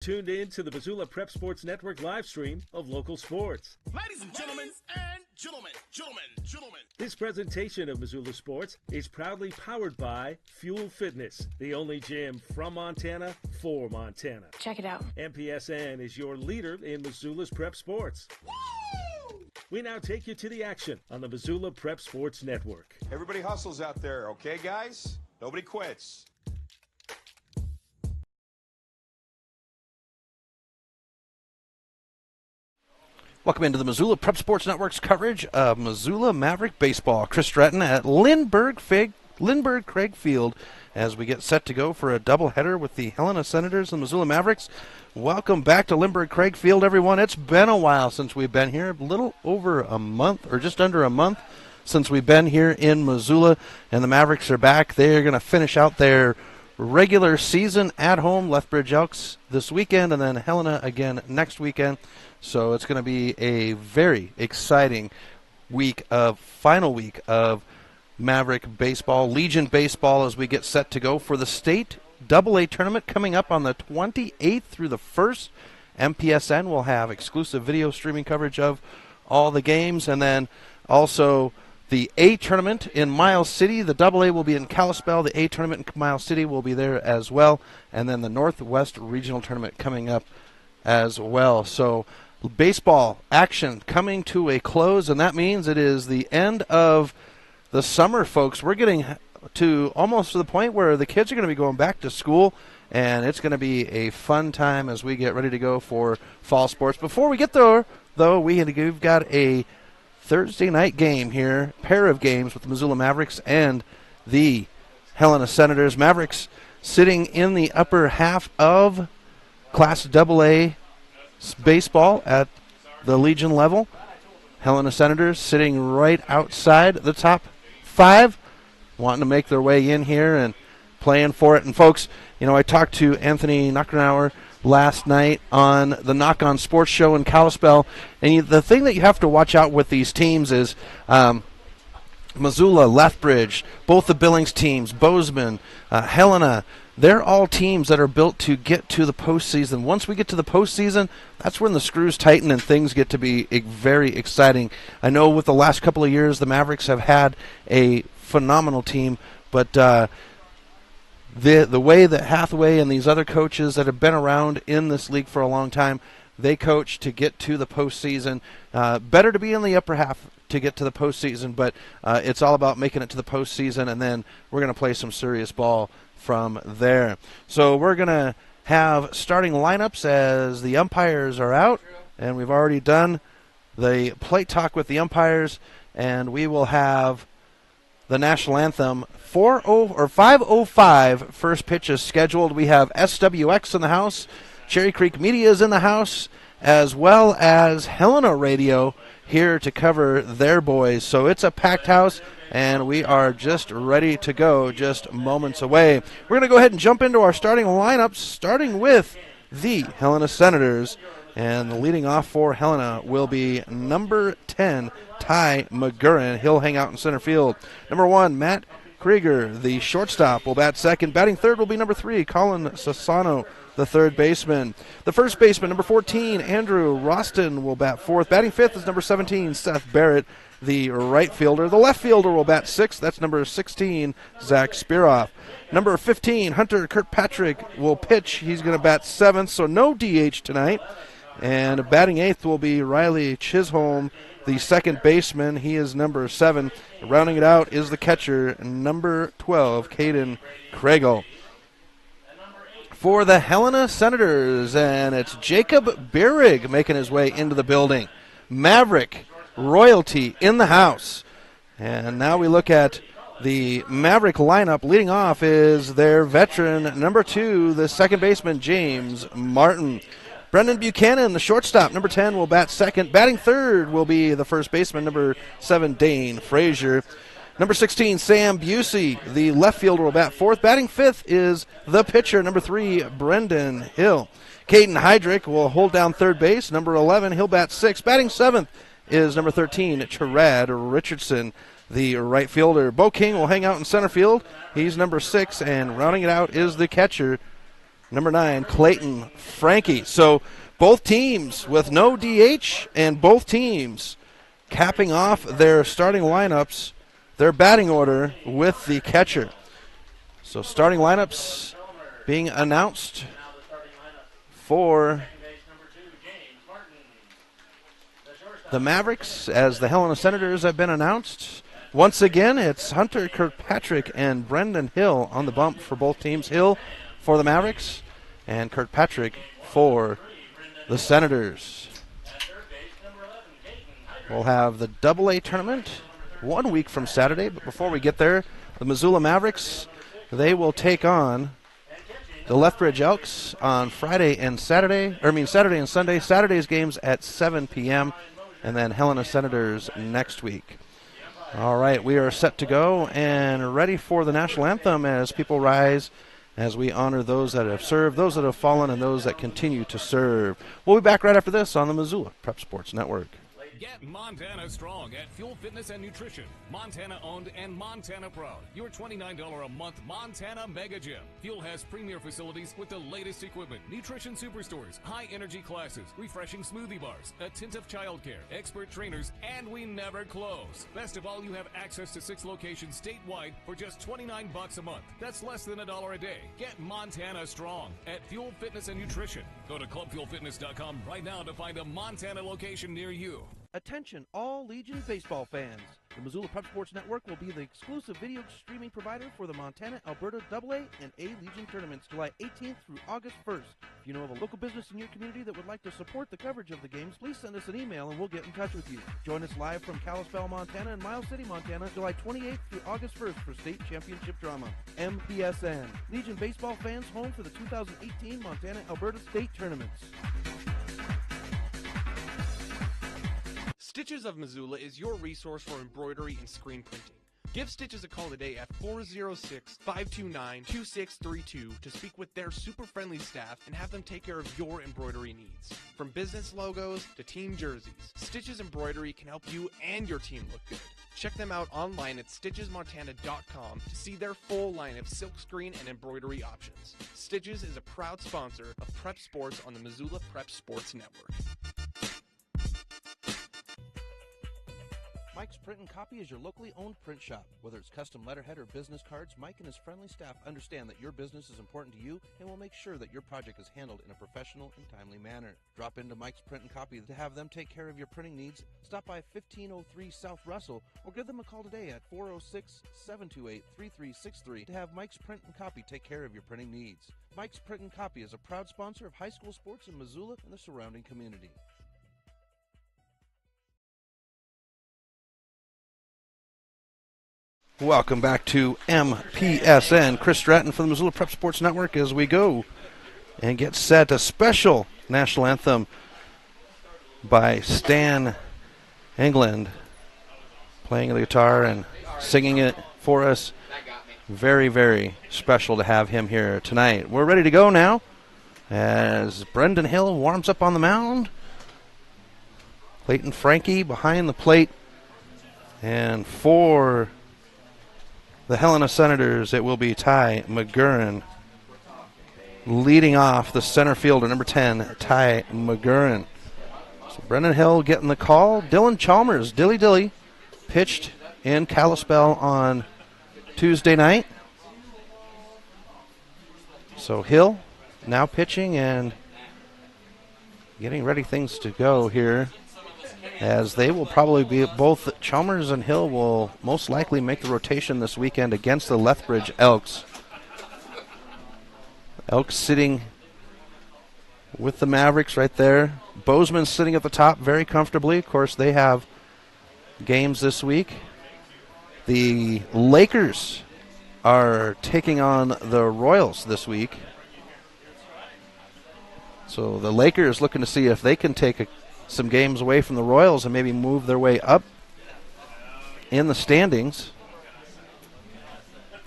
tuned in to the Missoula Prep Sports Network live stream of local sports. Ladies and gentlemen, gentlemen. This presentation of Missoula Sports is proudly powered by Fuel Fitness, the only gym from Montana for Montana. Check it out. MPSN is your leader in Missoula's prep sports. Woo! We now take you to the action on the Missoula Prep Sports Network. Everybody hustles out there, okay, guys? Nobody quits. Welcome into the Missoula Prep Sports Network's coverage of Missoula Maverick Baseball. Chris Stratton at Lindbergh Craig Field as we get set to go for a doubleheader with the Helena Senators and Missoula Mavericks. Welcome back to Lindbergh Craig Field, everyone. It's been a while since we've been here, a little over a month or just under a month since we've been here in Missoula, and the Mavericks are back. They're going to finish out their regular season at home, Lethbridge Elks this weekend, and then Helena again next weekend. So it's going to be a very exciting final week of Maverick baseball, Legion baseball, as we get set to go for the state AA tournament coming up on the 28th through the 1st. MPSN will have exclusive video streaming coverage of all the games, and then also the A tournament in Miles City. The AA will be in Kalispell. The A tournament in Miles City will be there as well, and then the Northwest Regional tournament coming up as well. So baseball action coming to a close, and that means it is the end of the summer, folks. We're getting to almost to the point where the kids are going to be going back to school, and it's going to be a fun time as we get ready to go for fall sports. Before we get there, though, we've got a Thursday night game here, pair of games with the Missoula Mavericks and the Helena Senators. Mavericks sitting in the upper half of Class AA baseball at the Legion level. Helena Senators sitting right outside the top 5, wanting to make their way in here and playing for it. And folks, I talked to Anthony Knockenauer last night on the Knock On Sports Show in Kalispell, and the thing that you have to watch out with these teams is Missoula, Lethbridge, both the Billings teams, Bozeman, Helena. They're all teams that are built to get to the postseason. Once we get to the postseason, that's when the screws tighten and things get to be very exciting. I know with the last couple of years, the Mavericks have had a phenomenal team, but the way that Hathaway and these other coaches that have been around in this league for a long time, they coach to get to the postseason. Better to be in the upper half to get to the postseason, but it's all about making it to the postseason, and then we're going to play some serious ball from there. So we're going to have starting lineups as the umpires are out, and we've already done the plate talk with the umpires, and we will have the national anthem 5:05 first pitch is scheduled. We have SWX in the house, Cherry Creek Media is in the house, as well as Helena Radio here to cover their boys. So it's a packed house, and we are just ready to go, just moments away. We're going to go ahead and jump into our starting lineups, starting with the Helena Senators. And the leading off for Helena will be number 10, Ty McGurran. He'll hang out in center field. Number 1, Matt Krieger, the shortstop, will bat second. Batting third will be number 3, Colin Sassano, the third baseman. The first baseman, number 14, Andrew Roston, will bat fourth. Batting fifth is number 17, Seth Barrett, the right fielder. The left fielder will bat sixth. That's number 16, Zach Spiroff. Number 15, Hunter Kirkpatrick, will pitch. He's going to bat seventh, so no DH tonight. And batting eighth will be Riley Chisholm, the second baseman. He is number 7. Rounding it out is the catcher, number 12, Caden Kregel. For the Helena Senators, and it's Jacob Bierig making his way into the building. Maverick royalty in the house. And now we look at the Maverick lineup. Leading off is their veteran, number 2, the second baseman, James Martin. Brendan Buchanan, the shortstop, number 10, will bat second. Batting third will be the first baseman, number 7, Dane Frazier. Number 16, Sam Busey, the left fielder, will bat fourth. Batting fifth is the pitcher, number 3, Brendan Hill. Caden Heydrich will hold down third base. Number 11, he'll bat sixth. Batting seventh is number 13, Terad Richardson, the right fielder. Bo King will hang out in center field. He's number 6, and rounding it out is the catcher, Number 9, Clayton Frankie. So both teams with no DH and both teams capping off their starting lineups, their batting order with the catcher. So starting lineups being announced for the Mavericks as the Helena Senators have been announced. Once again, it's Hunter Kirkpatrick and Brendan Hill on the bump for both teams. Hill for the Mavericks and Kirkpatrick for the Senators. We'll have the Double-A tournament 1 week from Saturday, but before we get there, the Missoula Mavericks, they will take on the Lethbridge Elks on Saturday and Sunday. Saturday's games at 7 p.m., and then Helena Senators next week. All right, we are set to go and ready for the national anthem as people rise, as we honor those that have served, those that have fallen, and those that continue to serve. We'll be back right after this on the Missoula Prep Sports Network. Get Montana strong at Fuel Fitness and Nutrition. Montana owned and Montana proud. Your $29 a month Montana Mega Gym. Fuel has premier facilities with the latest equipment, nutrition superstores, high energy classes, refreshing smoothie bars, attentive childcare, expert trainers, and we never close. Best of all, you have access to 6 locations statewide for just $29 a month. That's less than $1 a day. Get Montana strong at Fuel Fitness and Nutrition. Go to clubfuelfitness.com right now to find a Montana location near you. Attention all Legion baseball fans. The Missoula Prep Sports Network will be the exclusive video streaming provider for the Montana, Alberta AA and A Legion tournaments July 18th through August 1st. If you know of a local business in your community that would like to support the coverage of the games, please send us an email and we'll get in touch with you. Join us live from Kalispell, Montana and Miles City, Montana, July 28th through August 1st for state championship drama. MPSN. Legion baseball fans home for the 2018 Montana, Alberta state tournaments. Stitches of Missoula is your resource for embroidery and screen printing. Give Stitches a call today at 406-529-2632 to speak with their super friendly staff and have them take care of your embroidery needs. From business logos to team jerseys, Stitches Embroidery can help you and your team look good. Check them out online at stitchesmontana.com to see their full line of silkscreen and embroidery options. Stitches is a proud sponsor of Prep Sports on the Missoula Prep Sports Network. Mike's Print and Copy is your locally owned print shop. Whether it's custom letterhead or business cards, Mike and his friendly staff understand that your business is important to you and will make sure that your project is handled in a professional and timely manner. Drop into Mike's Print and Copy to have them take care of your printing needs. Stop by 1503 South Russell or give them a call today at 406-728-3363 to have Mike's Print and Copy take care of your printing needs. Mike's Print and Copy is a proud sponsor of high school sports in Missoula and the surrounding community. Welcome back to MPSN. Chris Stratton from the Missoula Prep Sports Network as we go and get set. A special national anthem by Stan England, playing the guitar and singing it for us. Very, very special to have him here tonight. We're ready to go now as Brendan Hill warms up on the mound. Clayton Frankie behind the plate. And for the Helena Senators, it will be Ty McGurran leading off, the center fielder, number 10, Ty McGurran. So Brendan Hill getting the call. Dylan Chalmers, Dilly, pitched in Kalispell on Tuesday night. So Hill now pitching and getting ready things to go here, as they will probably be, both Chalmers and Hill will most likely make the rotation this weekend against the Lethbridge Elks. Elks sitting with the Mavericks right there. Bozeman sitting at the top very comfortably. Of course, they have games this week. The Lakers are taking on the Royals this week. So the Lakers looking to see if they can take some games away from the Royals and maybe move their way up in the standings,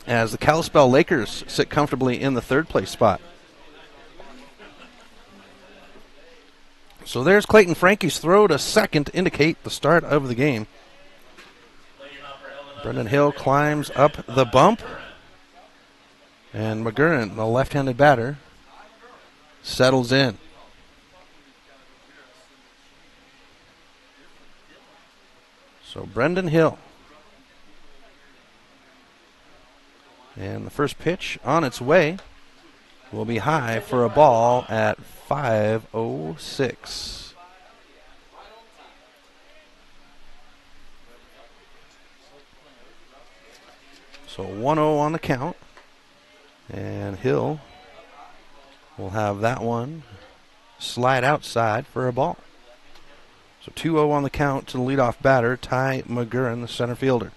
as the Kalispell Lakers sit comfortably in the third place spot. So there's Clayton Frankie's throw to second to indicate the start of the game. Brendan Hill climbs up the bump, and McGurran, the left-handed batter, settles in. So Brendan Hill. And the first pitch on its way will be high for a ball at 5:06. So 1-0 on the count. And Hill will have that one slide outside for a ball. So 2-0 on the count to the leadoff batter, Ty McGurran, the center fielder.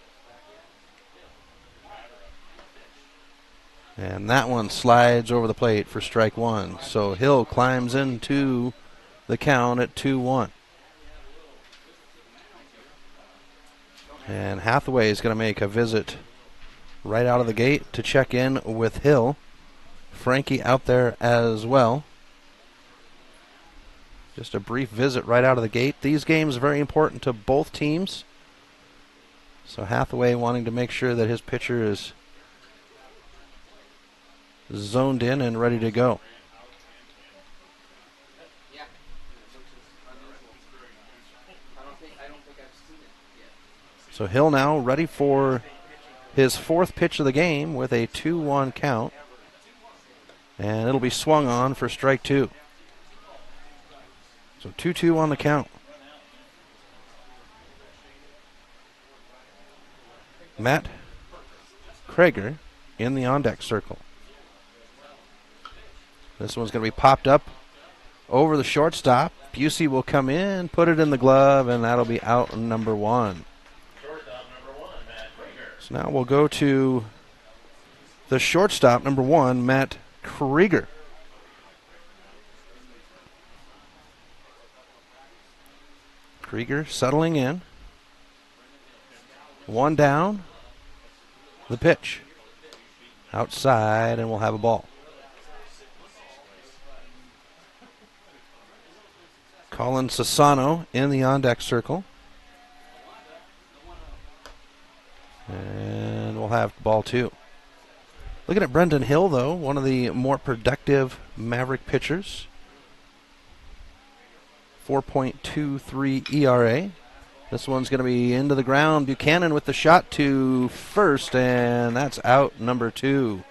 And that one slides over the plate for strike one. So Hill climbs into the count at 2-1. And Hathaway is going to make a visit right out of the gate to check in with Hill. Frankie out there as well. Just a brief visit right out of the gate. These games are very important to both teams. So Hathaway wanting to make sure that his pitcher is zoned in and ready to go. So Hill now ready for his fourth pitch of the game with a 2-1 count. And it'll be swung on for strike two. So 2-2 on the count. Matt Krager in the on-deck circle. This one's going to be popped up over the shortstop. Busey will come in, put it in the glove, and that'll be out number one. So now we'll go to the shortstop, number one, Matt Krieger. Krieger settling in. One down. The pitch. Outside, and we'll have a ball. Colin Sassano in the on-deck circle. And we'll have ball two. Looking at Brendan Hill, though, one of the more productive Maverick pitchers. 4.23 ERA. This one's going to be into the ground. Buchanan with the shot to first, and that's out number two.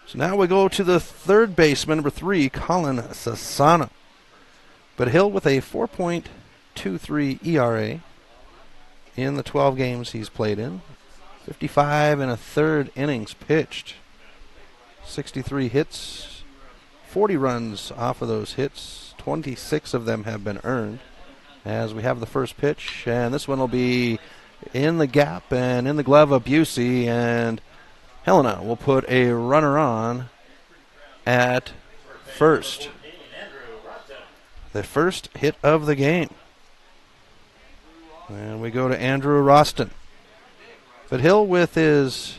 So now we go to the third baseman, number three, Colin Sassano. But Hill with a 4.23 ERA in the 12 games he's played in. 55 and a third innings pitched. 63 hits, 40 runs off of those hits. 26 of them have been earned. As we have the first pitch, and this one will be in the gap and in the glove of Busey, and Helena will put a runner on at first. The first hit of the game. And we go to Andrew Roston. But Hill with his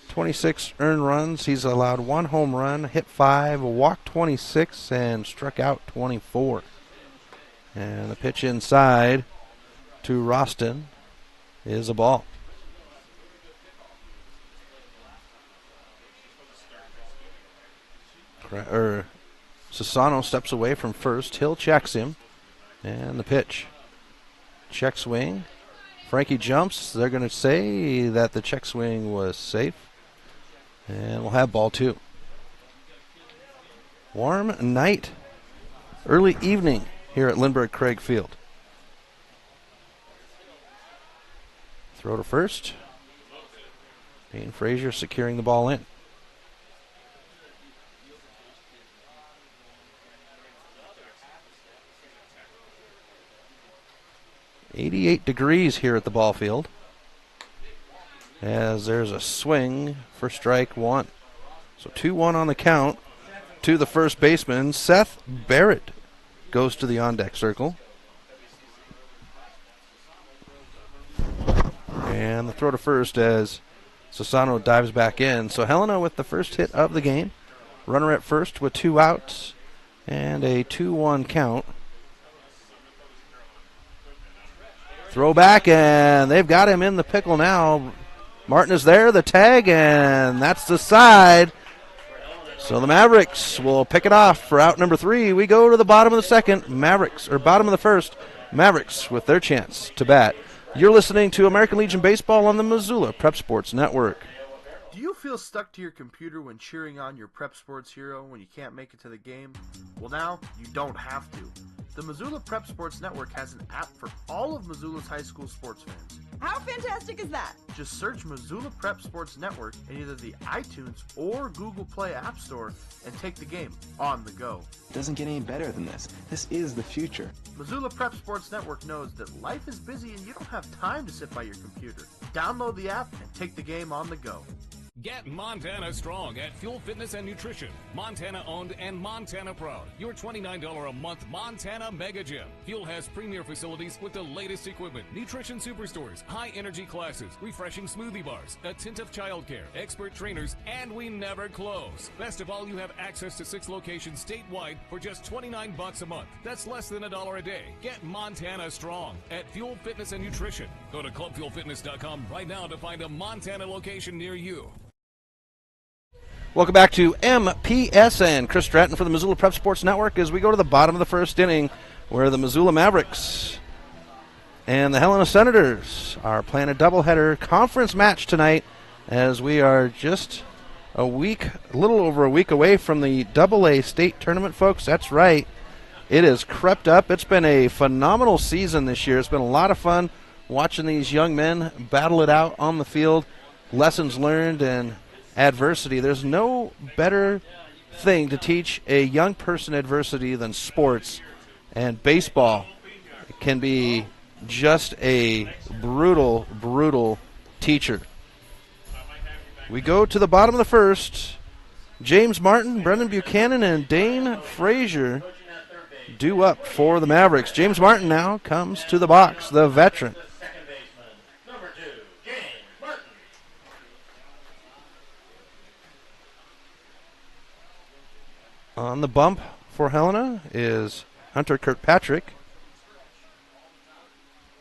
26 earned runs, he's allowed one home run, hit 5, walked 26, and struck out 24. And the pitch inside to Roston is a ball. Sassano steps away from first. Hill checks him. And the pitch. Check swing. Frankie jumps. They're going to say that the check swing was safe. And we'll have ball two. Warm night. Early evening here at Lindbergh Craig Field. Throw to first. Payne Frazier securing the ball in. .88 degrees here at the ball field. As there's a swing for strike one. So 2-1 on the count to the first baseman. Seth Barrett goes to the on-deck circle. And the throw to first as Sassano dives back in. So Helena with the first hit of the game. Runner at first with 2 outs and a 2-1 count. Throw back, and they've got him in the pickle now. Martin is there, the tag, and that's the side. So the Mavericks will pick it off for out number 3. We go to the bottom of the second. Mavericks, or bottom of the first. Mavericks with their chance to bat. You're listening to American Legion Baseball on the Missoula Prep Sports Network. Do you feel stuck to your computer when cheering on your prep sports hero when you can't make it to the game? Well, now you don't have to. The Missoula Prep Sports Network has an app for all of Missoula's high school sports fans. How fantastic is that? Just search Missoula Prep Sports Network in either the iTunes or Google Play App Store and take the game on the go. It doesn't get any better than this. This is the future. Missoula Prep Sports Network knows that life is busy and you don't have time to sit by your computer. Download the app and take the game on the go. Get Montana strong at Fuel Fitness and Nutrition. Montana owned and Montana proud. Your $29 a month Montana Mega Gym. Fuel has premier facilities with the latest equipment, nutrition superstores, high energy classes, refreshing smoothie bars, attentive childcare, expert trainers, and we never close. Best of all, you have access to 6 locations statewide for just $29 a month. That's less than $1 a day. Get Montana strong at Fuel Fitness and Nutrition. Go to clubfuelfitness.com right now to find a Montana location near you. Welcome back to MPSN. Chris Stratton for the Missoula Prep Sports Network as we go to the bottom of the first inning where the Missoula Mavericks and the Helena Senators are playing a doubleheader conference match tonight as we are just a little over a week away from the AA state tournament, folks. That's right. It has crept up. It's been a phenomenal season this year. It's been a lot of fun watching these young men battle it out on the field, lessons learned, and adversity. There's no better thing to teach a young person adversity than sports, and baseball can be just a brutal, brutal teacher. We go to the bottom of the first. James Martin, Brendan Buchanan, and Dane Frazier due up for the Mavericks. James Martin now comes to the box, the veteran. On the bump for Helena is Hunter Kirkpatrick.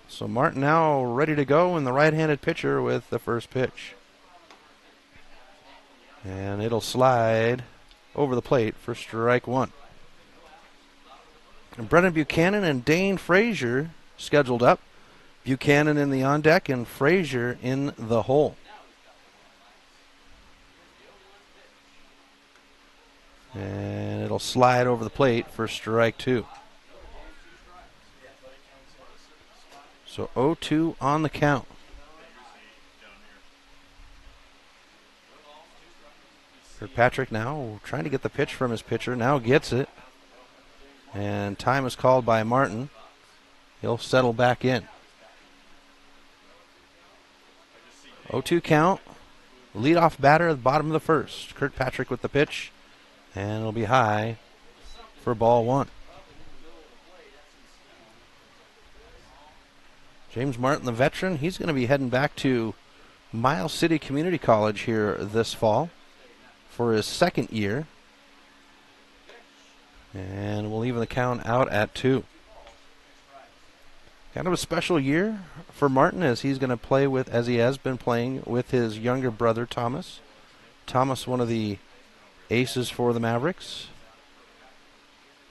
So Martin now ready to go, and the right-handed pitcher with the first pitch. And it'll slide over the plate for strike 1. And Brendan Buchanan and Dane Frazier scheduled up. Buchanan in the on deck and Frazier in the hole. And it'll slide over the plate for strike 2. So 0-2 on the count. Kirkpatrick now trying to get the pitch from his pitcher. Now gets it. And time is called by Martin. He'll settle back in. 0-2 count. Leadoff batter at the bottom of the first. Kirkpatrick with the pitch. And it'll be high for ball 1. James Martin, the veteran, he's going to be heading back to Miles City Community College here this fall for his second year. And we'll even the count out at 2. Kind of a special year for Martin as he's going to play with, as he has been playing with his younger brother, Thomas. Thomas, one of the aces for the Mavericks.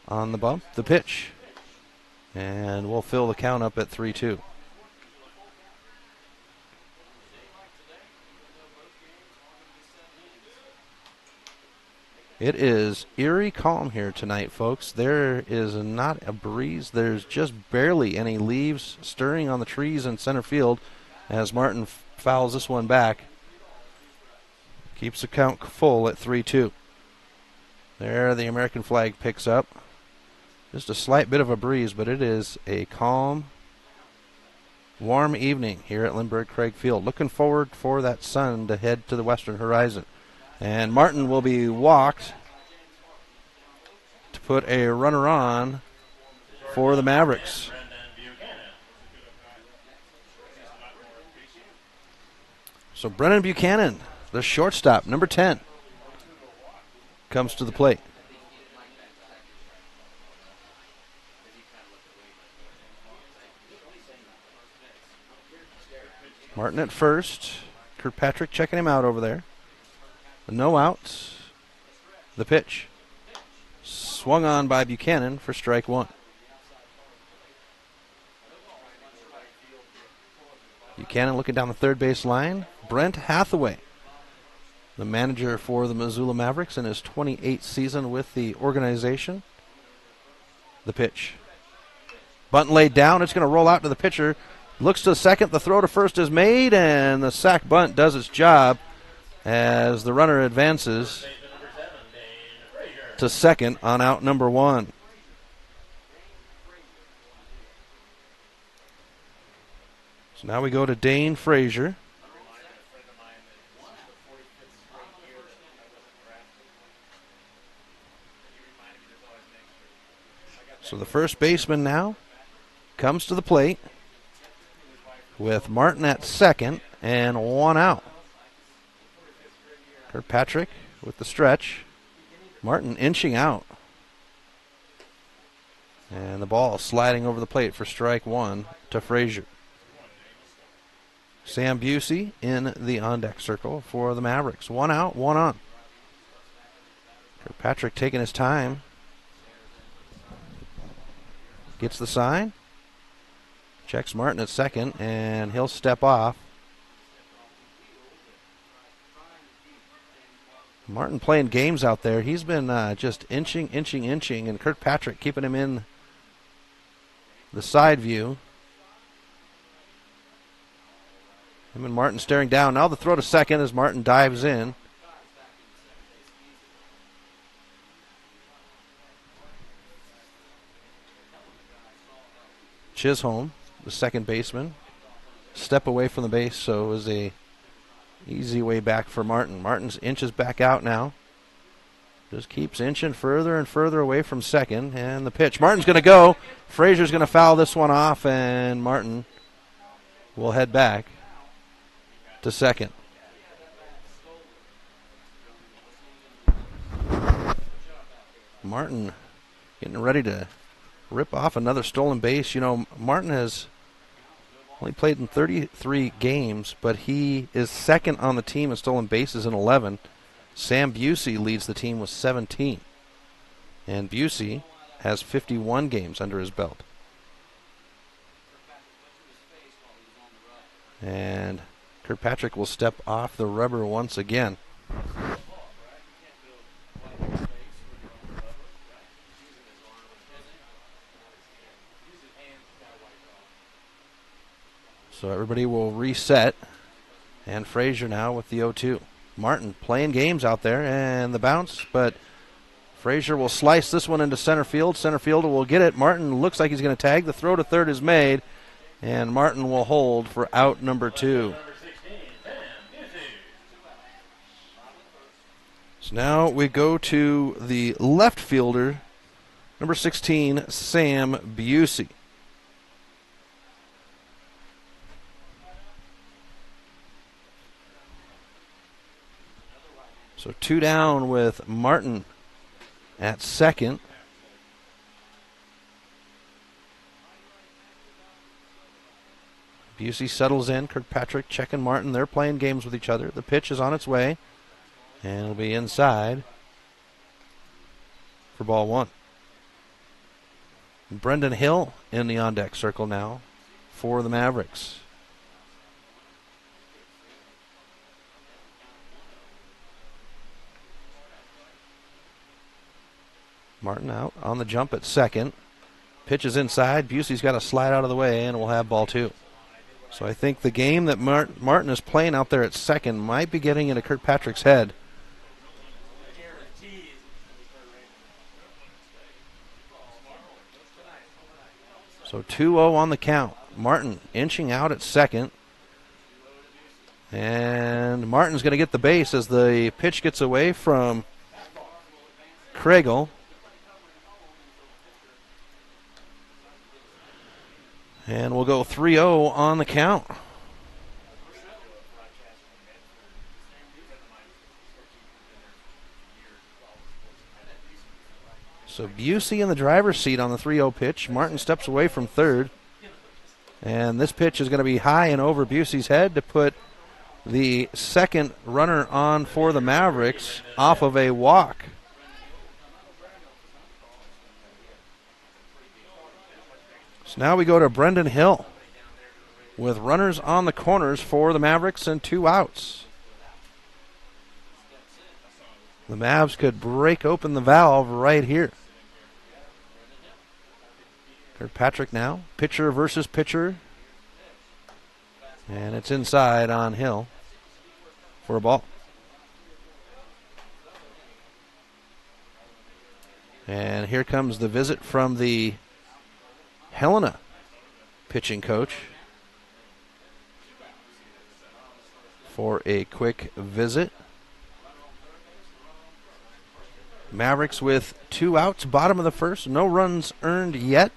On the bump, the pitch. And we'll fill the count up at 3-2. It is eerie calm here tonight, folks. There is not a breeze. There's just barely any leaves stirring on the trees in center field as Martin fouls this one back. Keeps the count full at 3-2. There, the American flag picks up. Just a slight bit of a breeze, but it is a calm, warm evening here at Lindbergh Craig Field. Looking forward for that sun to head to the western horizon. And Martin will be walked to put a runner on for the Mavericks. So Brendan Buchanan, the shortstop, number 10, comes to the plate. Martin at first. Kirkpatrick checking him out over there. No outs. The pitch. Swung on by Buchanan for strike one. Buchanan looking down the third base line. Brent Hathaway, the manager for the Missoula Mavericks in his 28th season with the organization. The pitch. Bunt laid down. It's going to roll out to the pitcher. Looks to second. The throw to first is made, and the sac bunt does its job as the runner advances to second on out number one. So now we go to Dane Frazier. So the first baseman now comes to the plate with Martin at second and one out. Kirkpatrick with the stretch. Martin inching out. And the ball sliding over the plate for strike one to Frazier. Sam Busey in the on-deck circle for the Mavericks. One out, one on. Kirkpatrick taking his time. Gets the sign. Checks Martin at second, and he'll step off. Martin playing games out there. He's been just inching, and Kirkpatrick keeping him in the side view. Him and Martin staring down. Now the throw to second as Martin dives in. Chisholm, the second baseman, step away from the base, so it was a easy way back for Martin. Martin's inches back out now. Just keeps inching further and further away from second, and the pitch. Martin's going to go. Frazier's going to foul this one off, and Martin will head back to second. Martin getting ready to rip off another stolen base. You know, Martin has only played in 33 games, but he is second on the team in stolen bases in 11. Sam Busey leads the team with 17. And Busey has 51 games under his belt. And Kirkpatrick will step off the rubber once again. So everybody will reset. And Frazier now with the 0-2. Martin playing games out there, and the bounce, but Frazier will slice this one into center field. Center fielder will get it. Martin looks like he's going to tag. The throw to third is made, and Martin will hold for out number 2. So now we go to the left fielder, number 16, Sam Busey. So 2 down with Martin at second. Busey settles in. Kirkpatrick checking Martin. They're playing games with each other. The pitch is on its way, and it'll be inside for ball 1. Brendan Hill in the on-deck circle now for the Mavericks. Martin out on the jump at second. Pitch is inside. Busey's got to slide out of the way, and we'll have ball 2. So I think the game that Martin is playing out there at second might be getting into Kirkpatrick's head. So 2-0 on the count. Martin inching out at second. And Martin's going to get the base as the pitch gets away from Kriegel. And we'll go 3-0 on the count. So Busey in the driver's seat on the 3-0 pitch. Martin steps away from third. And this pitch is going to be high and over Busey's head to put the second runner on for the Mavericks off of a walk. So now we go to Brendan Hill with runners on the corners for the Mavericks and 2 outs. The Mavs could break open the valve right here. Kirkpatrick now, pitcher versus pitcher. And it's inside on Hill for a ball. And here comes the visit from the Helena pitching coach for a quick visit. Mavericks with 2 outs, bottom of the first, no runs earned yet.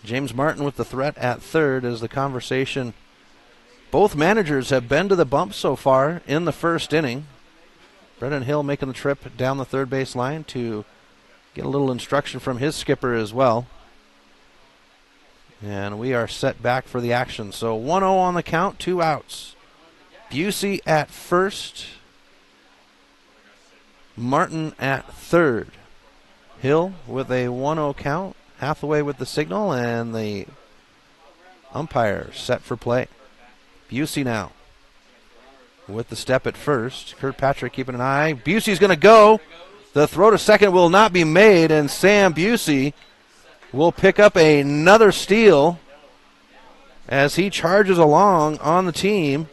James Martin with the threat at third as the conversation. Both managers have been to the bump so far in the first inning. Brendan Hill making the trip down the third base line to get a little instruction from his skipper as well. And we are set back for the action. So 1-0 on the count, 2 outs. Busey at first. Martin at third. Hill with a 1-0 count. Hathaway with the signal, and the umpire set for play. Busey now with the step at first. Kirkpatrick keeping an eye. Busey's going to go. The throw to second will not be made, and Sam Busey will pick up another steal as he charges along on the team.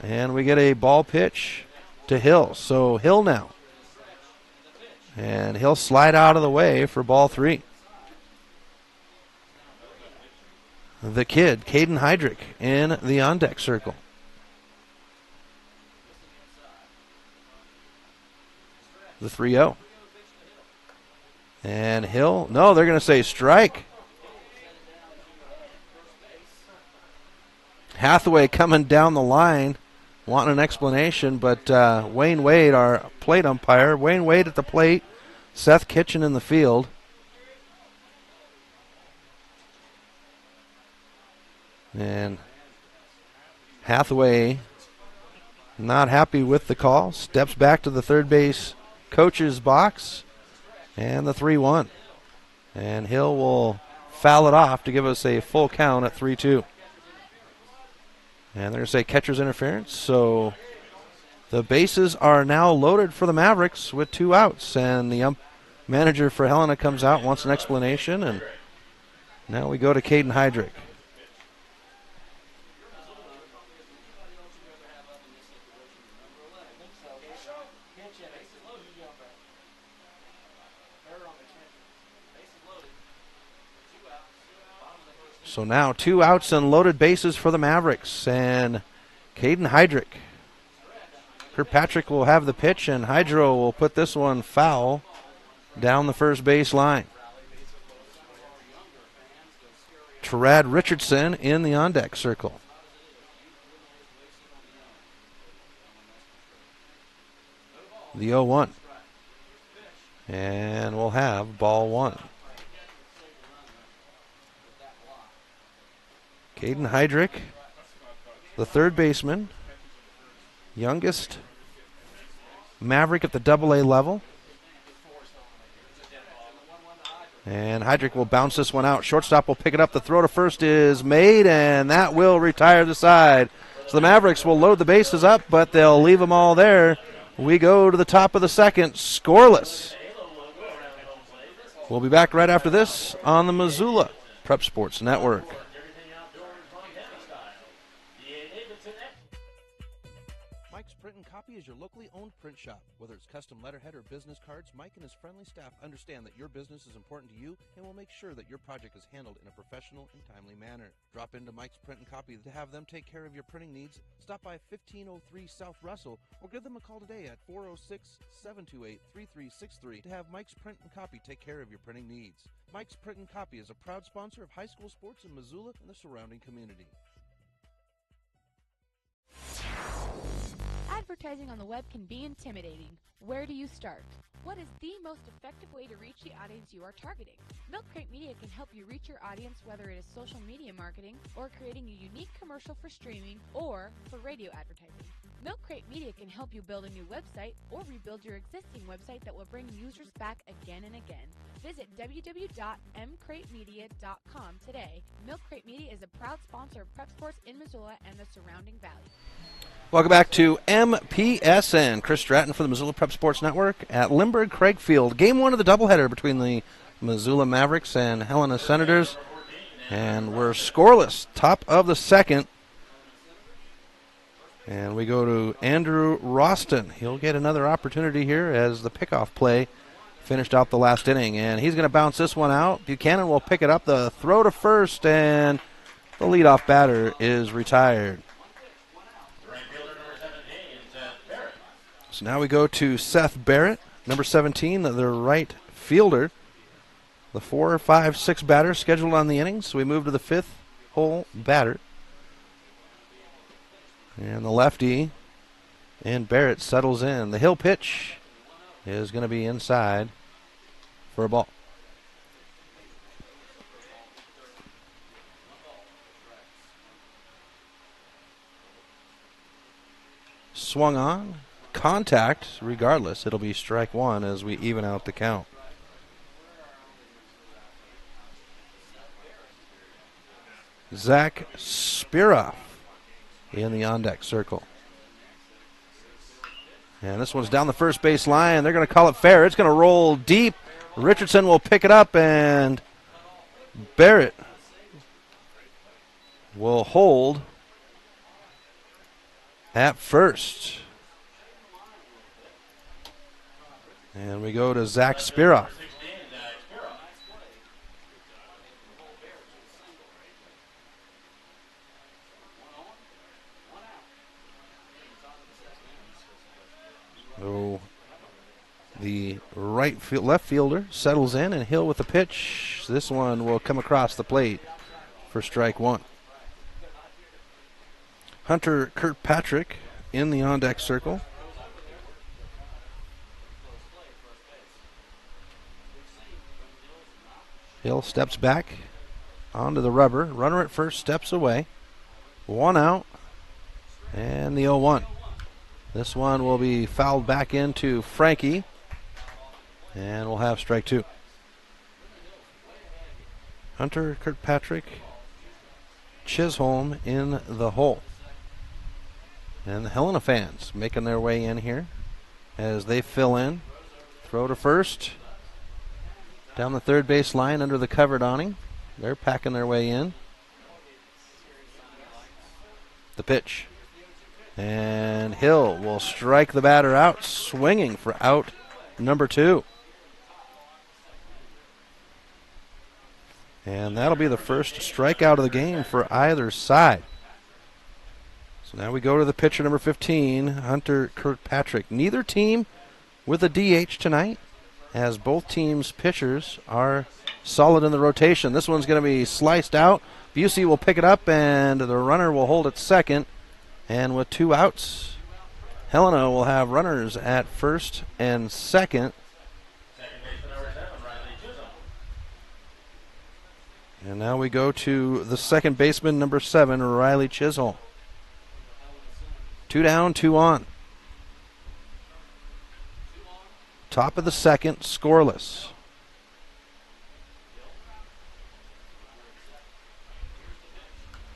And we get a ball pitch to Hill. So Hill now. And he'll slide out of the way for ball 3. The kid, Caden Heydrich, in the on-deck circle. The 3-0. And Hill, no, they're going to say strike. Hathaway coming down the line, wanting an explanation, but Wayne Wade, our plate umpire, Wayne Wade at the plate, Seth Kitchen in the field. And Hathaway not happy with the call, steps back to the third base coach's box, and the 3-1. And Hill will foul it off to give us a full count at 3-2. And they're going to say catcher's interference. So the bases are now loaded for the Mavericks with 2 outs. And the manager for Helena comes out, wants an explanation. And now we go to Caden Heydrich. So now 2 outs and loaded bases for the Mavericks. And Caden Heydrich. Kirkpatrick will have the pitch, and Hydro will put this one foul down the first base line. Terad Richardson in the on-deck circle. The 0-1. And we'll have ball 1. Caden Heydrich, the third baseman, youngest Maverick at the AA level. And Heydrich will bounce this one out. Shortstop will pick it up. The throw to first is made, and that will retire the side. So the Mavericks will load the bases up, but they'll leave them all there. We go to the top of the second, scoreless. We'll be back right after this on the Missoula Prep Sports Network. Print and Copy is your locally owned print shop. Whether it's custom letterhead or business cards, Mike and his friendly staff understand that your business is important to you and will make sure that your project is handled in a professional and timely manner. Drop into Mike's Print and Copy to have them take care of your printing needs. Stop by 1503 South Russell or give them a call today at 406-728-3363 to have Mike's Print and Copy take care of your printing needs. Mike's Print and Copy is a proud sponsor of high school sports in Missoula and the surrounding community. Advertising on the web can be intimidating. Where do you start? What is the most effective way to reach the audience you are targeting? Milk Crate Media can help you reach your audience, whether it is social media marketing or creating a unique commercial for streaming or for radio advertising. Milk Crate Media can help you build a new website or rebuild your existing website that will bring users back again and again. Visit www.mcratemedia.com today. Milk Crate Media is a proud sponsor of Prep Sports in Missoula and the surrounding valley. Welcome back to MPSN. Chris Stratton for the Missoula Prep Sports Network at Lindbergh Craig Field. Game 1 of the doubleheader between the Missoula Mavericks and Helena Senators. And we're scoreless. Top of the second. And we go to Andrew Roston. He'll get another opportunity here as the pickoff play finished out the last inning. And he's going to bounce this one out. Buchanan will pick it up. The throw to first, and the leadoff batter is retired. So now we go to Seth Barrett, number 17, the right fielder. The 4, 5, 6 batter scheduled on the innings. So we move to the 5th hole batter. And the lefty, and Barrett settles in. The hill pitch is going to be inside for a ball. Swung on. Contact, regardless, it'll be strike one as we even out the count. Zach Spiroff in the on-deck circle. And this one's down the first base line. They're going to call it fair. It's going to roll deep. Richardson will pick it up, and Barrett will hold at first. And we go to Zach Spiroff. So the left fielder settles in, and Hill with the pitch. This one will come across the plate for strike one. Hunter Kirkpatrick in the on-deck circle. Hill steps back onto the rubber. Runner at first steps away. One out. And the 0-1. This one will be fouled back into Frankie. And we'll have strike two. Hunter Kirkpatrick, Chisholm in the hole. And the Helena fans making their way in here as they fill in. Throw to first. Down the third base line under the covered awning. They're packing their way in. The pitch. And Hill will strike the batter out, swinging for out number 2. And that'll be the first strikeout of the game for either side. So now we go to the pitcher number 15, Hunter Kirkpatrick. Neither team with a DH tonight, as both teams' pitchers are solid in the rotation. This one's going to be sliced out. Busey will pick it up, and the runner will hold at second. And with 2 outs, Helena will have runners at first and second. And now we go to the second baseman, number 7, Riley Chisholm. 2 down, 2 on. Top of the second, scoreless.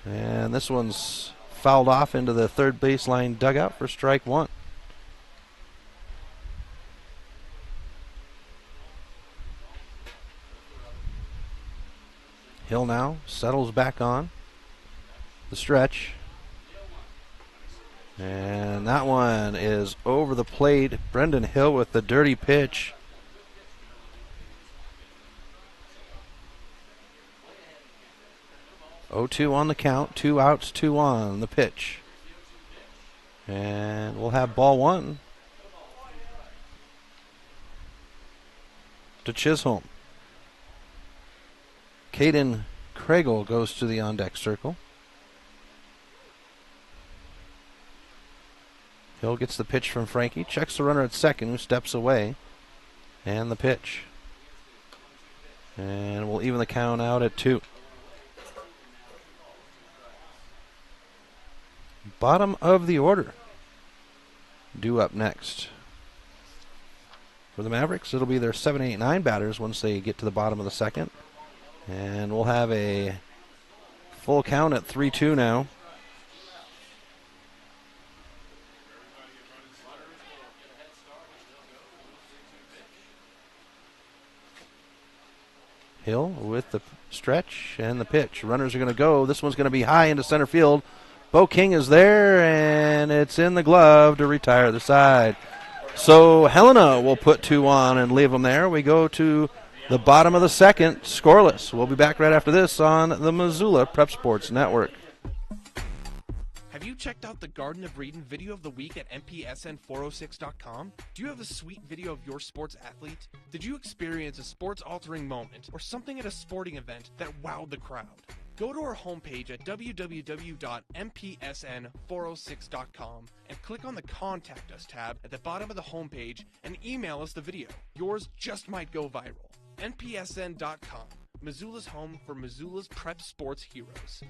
And this one's fouled off into the third baseline dugout for strike one. Hill now settles back on the stretch. And that one is over the plate. Brendan Hill with the dirty pitch. Oh-2 on the count, 2 outs, 2 on the pitch. And we'll have ball one to Chisholm. Caden Craigle goes to the on-deck circle. Hill gets the pitch from Frankie, checks the runner at second, who steps away, and the pitch. And we'll even the count out at 2. Bottom of the order due up next. For the Mavericks, it'll be their 7, 8, 9 batters once they get to the bottom of the second. And we'll have a full count at 3-2 now. Hill with the stretch and the pitch. Runners are going to go. This one's going to be high into center field. Bo King is there, and it's in the glove to retire the side. So Helena will put 2 on and leave them there. We go to the bottom of the second, scoreless. We'll be back right after this on the Missoula Prep Sports Network. Have you checked out the Garden of Eden video of the week at mpsn406.com? Do you have a sweet video of your sports athlete? Did you experience a sports-altering moment or something at a sporting event that wowed the crowd? Go to our homepage at www.mpsn406.com and click on the Contact Us tab at the bottom of the homepage and email us the video. Yours just might go viral. mpsn.com, Missoula's home for Missoula's prep sports heroes.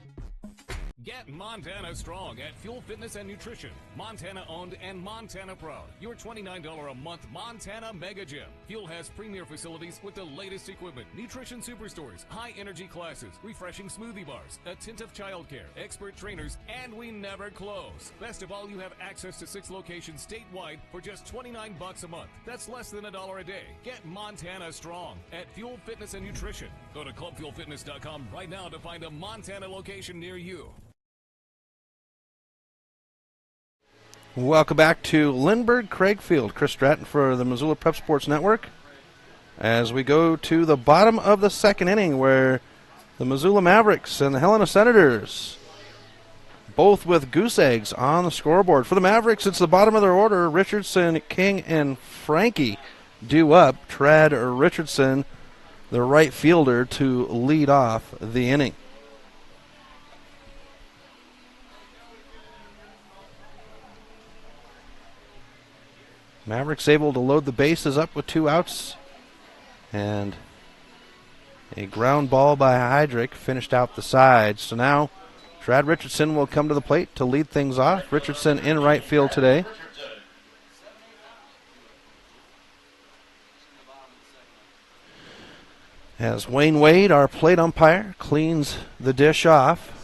Get Montana strong at Fuel Fitness and Nutrition. Montana owned and Montana proud. Your $29 a month Montana Mega Gym. Fuel has premier facilities with the latest equipment, nutrition superstores, high energy classes, refreshing smoothie bars, attentive childcare, expert trainers, and we never close. Best of all, you have access to 6 locations statewide for just $29 a month. That's less than $1 a day. Get Montana strong at Fuel Fitness and Nutrition. Go to clubfuelfitness.com right now to find a Montana location near you. Welcome back to Lindbergh Craigfield. Chris Stratton for the Missoula Prep Sports Network. As we go to the bottom of the second inning, where the Missoula Mavericks and the Helena Senators, both with goose eggs on the scoreboard. For the Mavericks, it's the bottom of their order. Richardson, King, and Frankie due up. Trad Richardson, the right fielder, to lead off the inning. Mavericks able to load the bases up with 2 outs, and a ground ball by Heydrich finished out the side. So now Trad Richardson will come to the plate to lead things off. Richardson in right field today. As Wayne Wade, our plate umpire, cleans the dish off.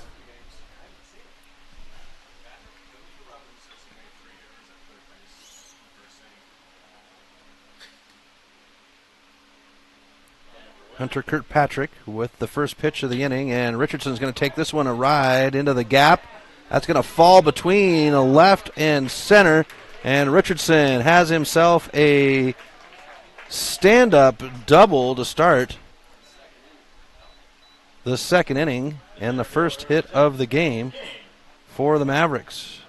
Hunter Kirkpatrick with the first pitch of the inning, and Richardson's going to take this one a ride into the gap. That's going to fall between left and center, and Richardson has himself a stand-up double to start the second inning and the first hit of the game for the Mavericks.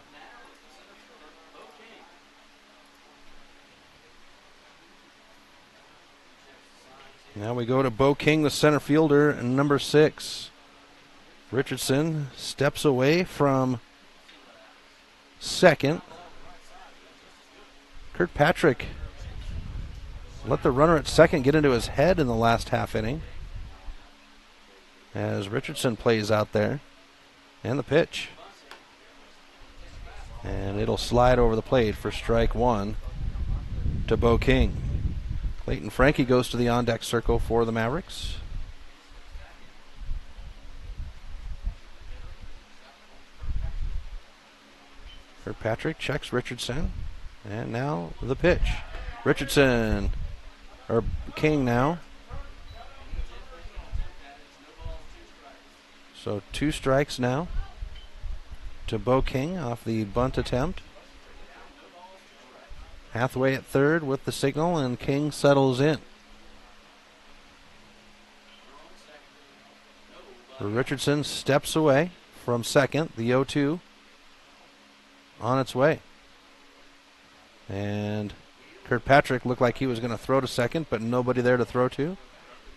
Now we go to Bo King, the center fielder, number 6. Richardson steps away from second. Kirkpatrick let the runner at second get into his head in the last half inning, as Richardson plays out there. And the pitch. And it'll slide over the plate for strike 1 to Bo King. Clayton Frankie goes to the on-deck circle for the Mavericks. Kirkpatrick checks Richardson. And now the pitch. Richardson, or King now. So 2 strikes now to Bo King off the bunt attempt. Hathaway at third with the signal, and King settles in. Richardson steps away from second. The 0-2 on its way. And Kirkpatrick looked like he was going to throw to second, but nobody there to throw to.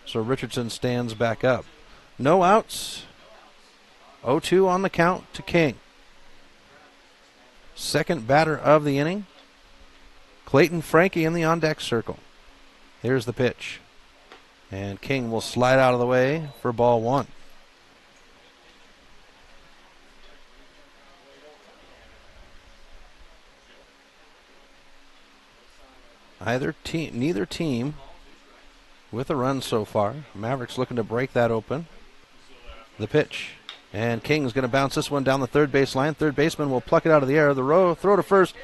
So Richardson stands back up. No outs. 0-2 on the count to King. Second batter of the inning, Clayton Frankie in the on-deck circle. Here's the pitch. And King will slide out of the way for ball one. Neither team with a run so far. Mavericks looking to break that open. The pitch. And King's going to bounce this one down the third base line. Third baseman will pluck it out of the air. The throw to first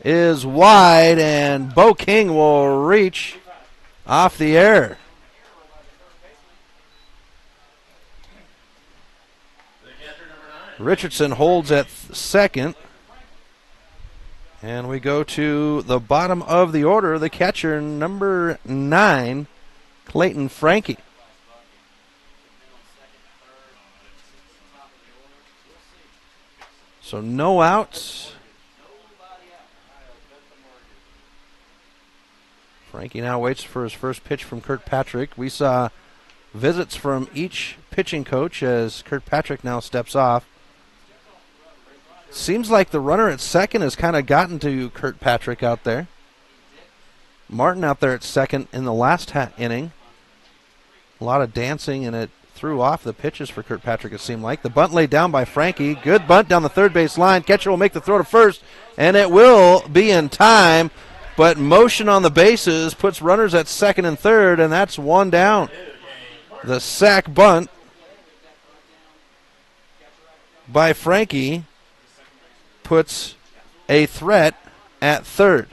is wide, and Bo King will reach off the air. Richardson holds at second. And we go to the bottom of the order, the catcher, number 9, Clayton Frankie. So no outs. Frankie now waits for his first pitch from Kirkpatrick. We saw visits from each pitching coach as Kirkpatrick now steps off. Seems like the runner at second has kind of gotten to Kirkpatrick out there. Martin out there at second in the last inning. A lot of dancing, and it threw off the pitches for Kirkpatrick, it seemed like. The bunt laid down by Frankie. Good bunt down the third base line. Catcher will make the throw to first, and it will be in time. But motion on the bases puts runners at second and third, and that's one down. The sac bunt by Frankie puts a threat at third.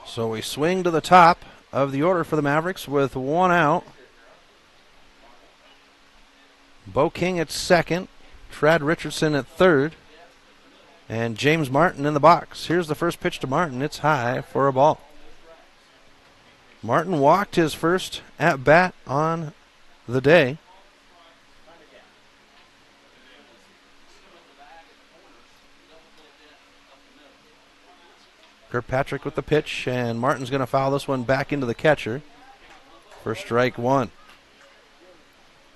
So we swing to the top of the order for the Mavericks with one out. Bo King at second, Trad Richardson at third, and James Martin in the box. Here's the first pitch to Martin. It's high for a ball. Martin walked his first at-bat on the day. Kirkpatrick with the pitch, and Martin's going to foul this one back into the catcher for strike one.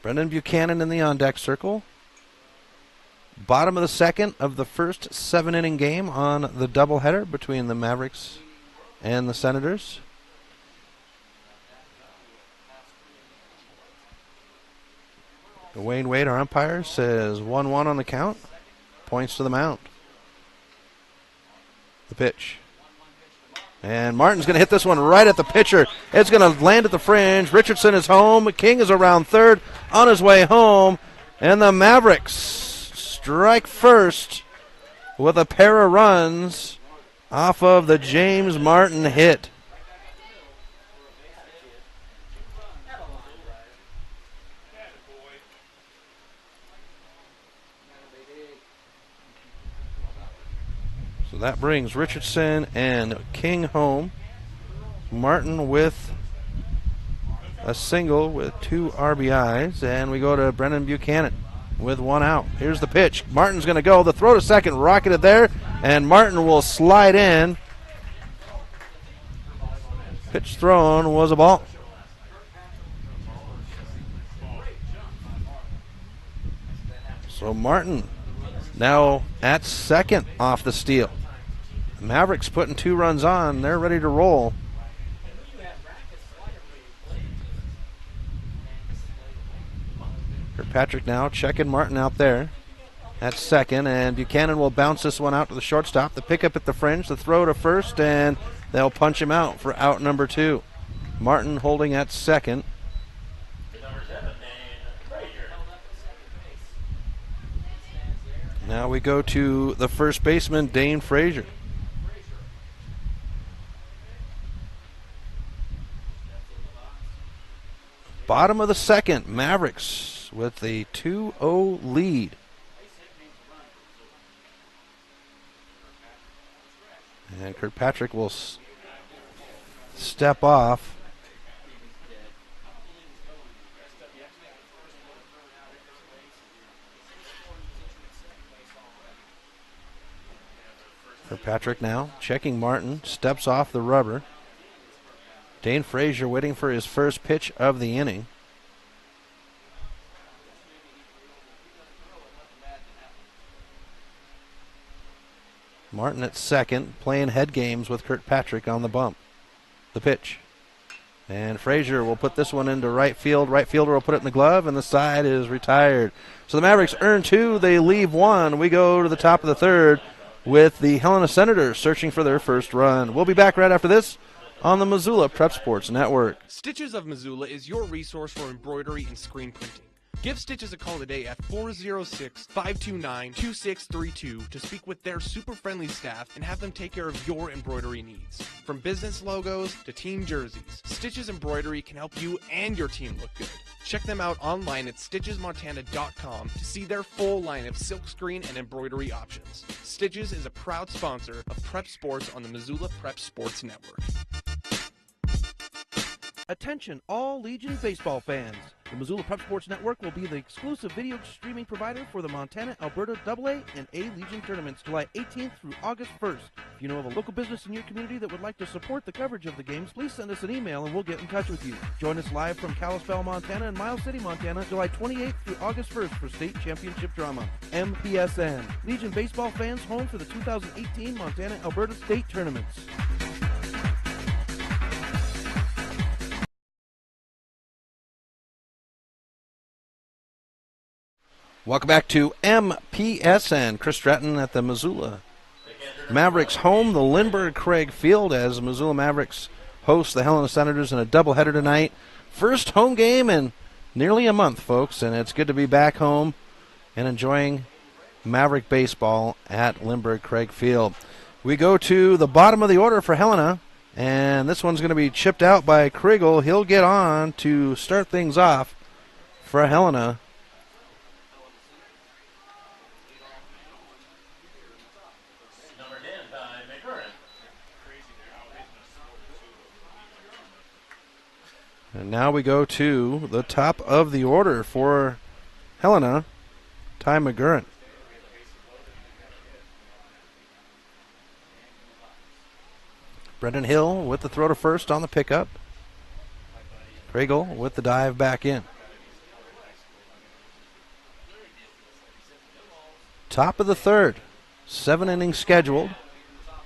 Brendan Buchanan in the on-deck circle. Bottom of the second of the first 7-inning game on the doubleheader between the Mavericks and the Senators. Wayne Wade, our umpire, says 1-1 on the count. Points to the mound. The pitch. And Martin's going to hit this one right at the pitcher. It's going to land at the fringe. Richardson is home. King is around third on his way home. And the Mavericks strike first with a pair of runs off of the James Martin hit. So that brings Richardson and King home. Martin with a single with 2 RBIs. And we go to Brendan Buchanan with 1 out. Here's the pitch. Martin's going to go. The throw to second, rocketed there. And Martin will slide in. Pitch thrown was a ball. So Martin now at second off the steal. Mavericks putting 2 runs on. They're ready to roll. Kirkpatrick now checking Martin out there at second, and Buchanan will bounce this one out to the shortstop. The pickup at the fringe, the throw to first, and they'll punch him out for out number 2. Martin holding at second. Now we go to the first baseman, Dane Frazier. Bottom of the second, Mavericks with a 2-0 lead. And Kirkpatrick will step off. Kirkpatrick now checking Martin, steps off the rubber. Dane Frazier waiting for his first pitch of the inning. Martin at second, playing head games with Kirkpatrick on the bump. The pitch. And Frazier will put this one into right field. Right fielder will put it in the glove, and the side is retired. So the Mavericks earn 2, they leave 1. We go to the top of the third with the Helena Senators searching for their first run. We'll be back right after this on the Missoula Prep Sports Network. Stitches of Missoula is your resource for embroidery and screen printing. Give Stitches a call today at 406-529-2632 to speak with their super friendly staff and have them take care of your embroidery needs. From business logos to team jerseys, Stitches Embroidery can help you and your team look good. Check them out online at stitchesmontana.com to see their full line of silkscreen and embroidery options. Stitches is a proud sponsor of Prep Sports on the Missoula Prep Sports Network. Attention all Legion baseball fans. The Missoula Prep Sports Network will be the exclusive video streaming provider for the Montana, Alberta AA and A Legion tournaments July 18th through August 1st. If you know of a local business in your community that would like to support the coverage of the games, please send us an email and we'll get in touch with you. Join us live from Kalispell, Montana and Miles City, Montana, July 28th through August 1st for state championship drama. MPSN, Legion baseball fans home for the 2018 Montana, Alberta state tournaments. Welcome back to MPSN. Chris Stratton at the Missoula Mavericks home, the Lindbergh Craig Field, as the Missoula Mavericks host the Helena Senators in a doubleheader tonight. First home game in nearly a month, folks, and it's good to be back home and enjoying Maverick baseball at Lindbergh Craig Field. We go to the bottom of the order for Helena, and this one's going to be chipped out by Kriegel. He'll get on to start things off for Helena. And now we go to the top of the order for Helena, Ty McGurran. Brendan Hill with the throw to first on the pickup. Kriegel with the dive back in. Top of the third, 7 innings scheduled.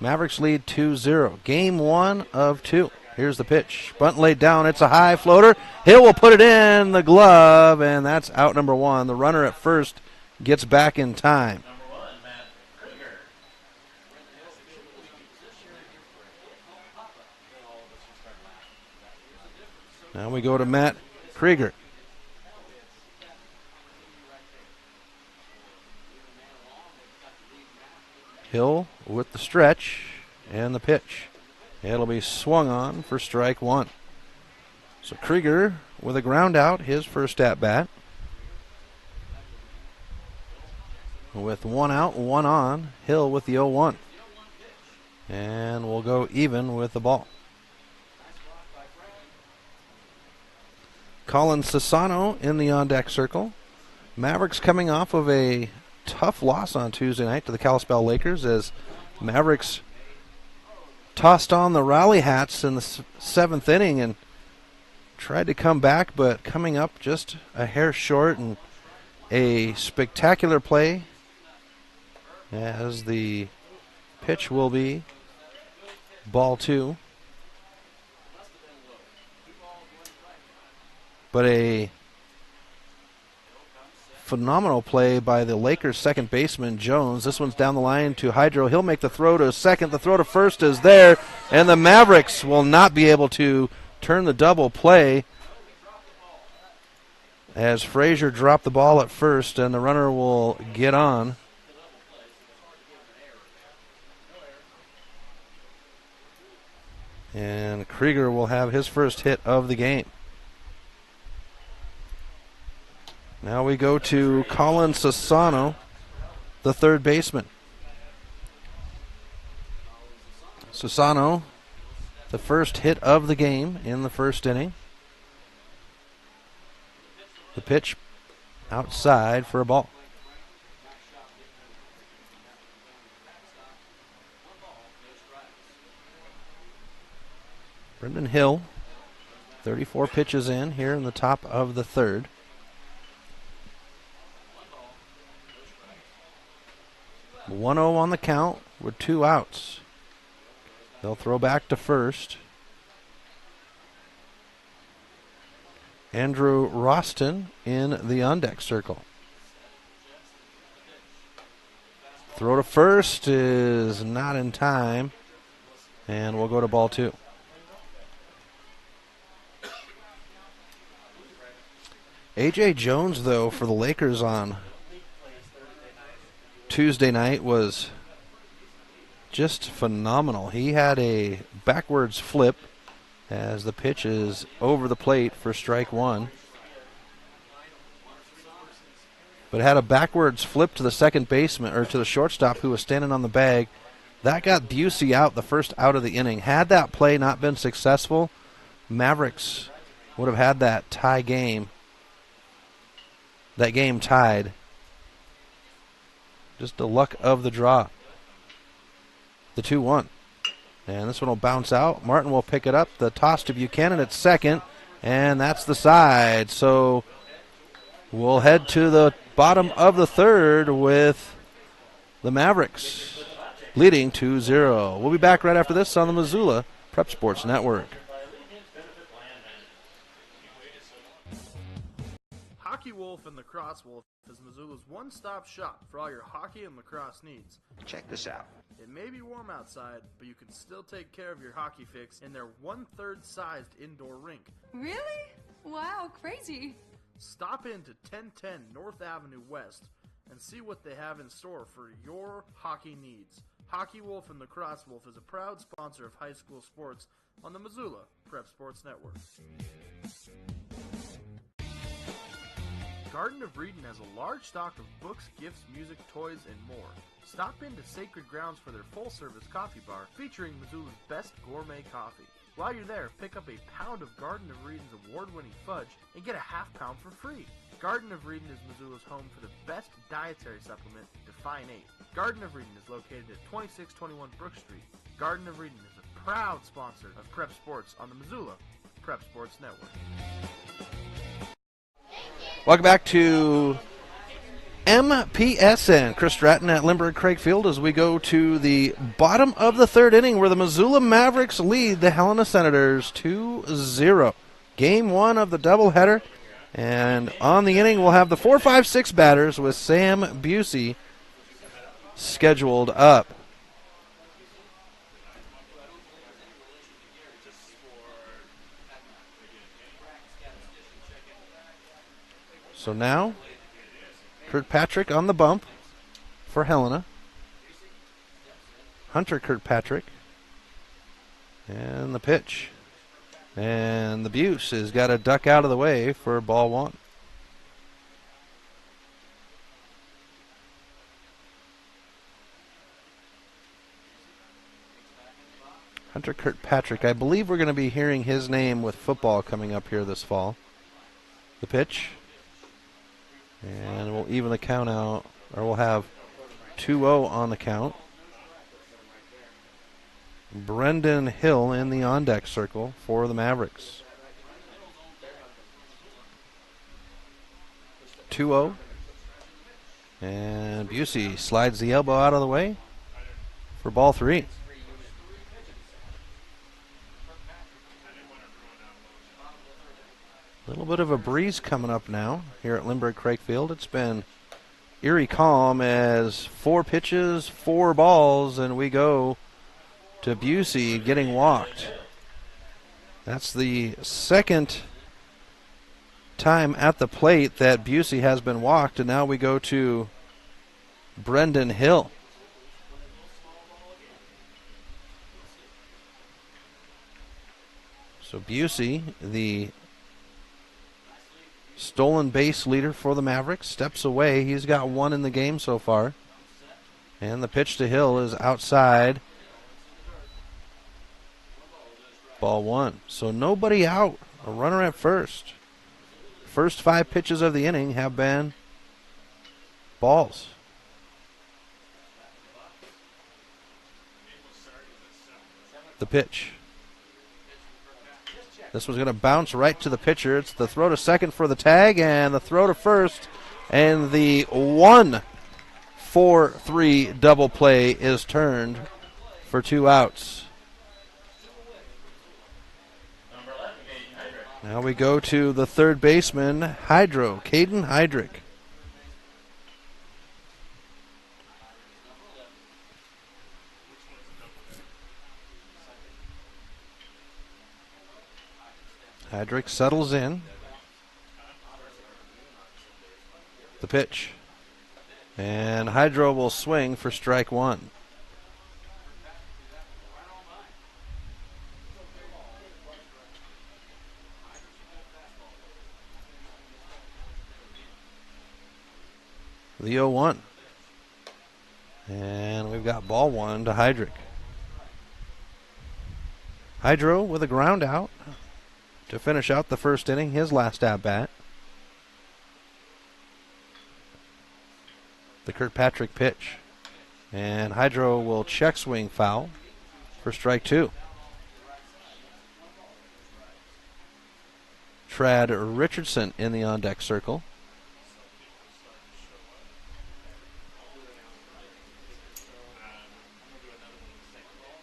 Mavericks lead 2-0. Game 1 of 2. Here's the pitch. Bunt laid down. It's a high floater. Hill will put it in the glove, and that's out number 1. The runner at first gets back in time. Now we go to Matt Krieger. Hill with the stretch and the pitch. It'll be swung on for strike 1. So Krieger with a ground out, his first at bat. With 1 out, 1 on, Hill with the 0-1. And we'll go even with the ball. Colin Sassano in the on-deck circle. Mavericks coming off of a tough loss on Tuesday night to the Kalispell Lakers, as Mavericks tossed on the rally hats in the 7th inning and tried to come back, but coming up just a hair short, and a spectacular play as the pitch will be ball 2. But a phenomenal play by the Lakers second baseman Jones. This one's down the line to Hydro. He'll make the throw to second. The throw to first is there, and the Mavericks will not be able to turn the double play as Frazier dropped the ball at first, and the runner will get on. And Krieger will have his first hit of the game. Now we go to Colin Sassano, the third baseman. Sassano, the first hit of the game in the first inning. The pitch outside for a ball. Brendan Hill, 34 pitches in here in the top of the third. 1-0 on the count with 2 outs. They'll throw back to first. Andrew Roston in the on-deck circle. Throw to first is not in time, and we'll go to ball 2. A.J. Jones, though, for the Lakers on Tuesday night was just phenomenal. He had a backwards flip as the pitch is over the plate for strike 1. But had a backwards flip to the second baseman, or to the shortstop who was standing on the bag. That got Busey out, the first out of the inning. Had that play not been successful, Mavericks would have had that tie game. That game tied. Just the luck of the draw. The 2-1. And this one will bounce out. Martin will pick it up. The toss to Buchanan at second. And that's the side. So we'll head to the bottom of the third with the Mavericks leading 2-0. We'll be back right after this on the Missoula Prep Sports Network. Hockey Wolf and Lacrosse Wolf is Missoula's one-stop shop for all your hockey and lacrosse needs. Check this out. It may be warm outside, but you can still take care of your hockey fix in their 1/3 sized indoor rink. Really? Wow, crazy. Stop into 1010 North Avenue West and see what they have in store for your hockey needs. Hockey Wolf and Lacrosse Wolf is a proud sponsor of high school sports on the Missoula Prep Sports Network. Garden of Reading has a large stock of books, gifts, music, toys, and more. Stop into Sacred Grounds for their full-service coffee bar featuring Missoula's best gourmet coffee. While you're there, pick up a pound of Garden of Reading's award-winning fudge and get a half pound for free. Garden of Reading is Missoula's home for the best dietary supplement, Define 8. Garden of Reading is located at 2621 Brook Street. Garden of Reading is a proud sponsor of Prep Sports on the Missoula Prep Sports Network. Welcome back to MPSN. Chris Stratton at Lindbergh Craig Field as we go to the bottom of the third inning where the Missoula Mavericks lead the Helena Senators 2-0. Game 1 of the doubleheader. And on the inning we'll have the 4, 5, 6 batters with Sam Busey scheduled up. So now, Kirkpatrick on the bump for Helena. Hunter Kirkpatrick. And the pitch. And the Buse has got to duck out of the way for ball 1. Hunter Kirkpatrick, I believe we're going to be hearing his name with football coming up here this fall. The pitch. And we'll even the count out, or we'll have 2-0 on the count. Brendan Hill in the on-deck circle for the Mavericks. 2-0. And Busey slides the elbow out of the way for ball 3. A little bit of a breeze coming up now here at Lindbergh Craig Field. It's been eerie calm as 4 pitches, 4 balls, and we go to Busey getting walked. That's the second time at the plate that Busey has been walked, and now we go to Brendan Hill. So Busey, the stolen base leader for the Mavericks, steps away. He's got 1 in the game so far. And the pitch to Hill is outside. Ball 1. So nobody out. A runner at first. First 5 pitches of the inning have been balls. The pitch. This one's going to bounce right to the pitcher. It's the throw to second for the tag and the throw to first. And the 1 4-3 double play is turned for 2 outs. Now we go to the third baseman, Caden Heydrich. Heydrich settles in. The pitch. And Hydro will swing for strike 1. The 0-1. And we've got ball 1 to Heydrich. Hydro with a ground out to finish out the first inning, his last at-bat. The Kirkpatrick pitch. And Hydro will check swing foul for strike 2. Trad Richardson in the on-deck circle.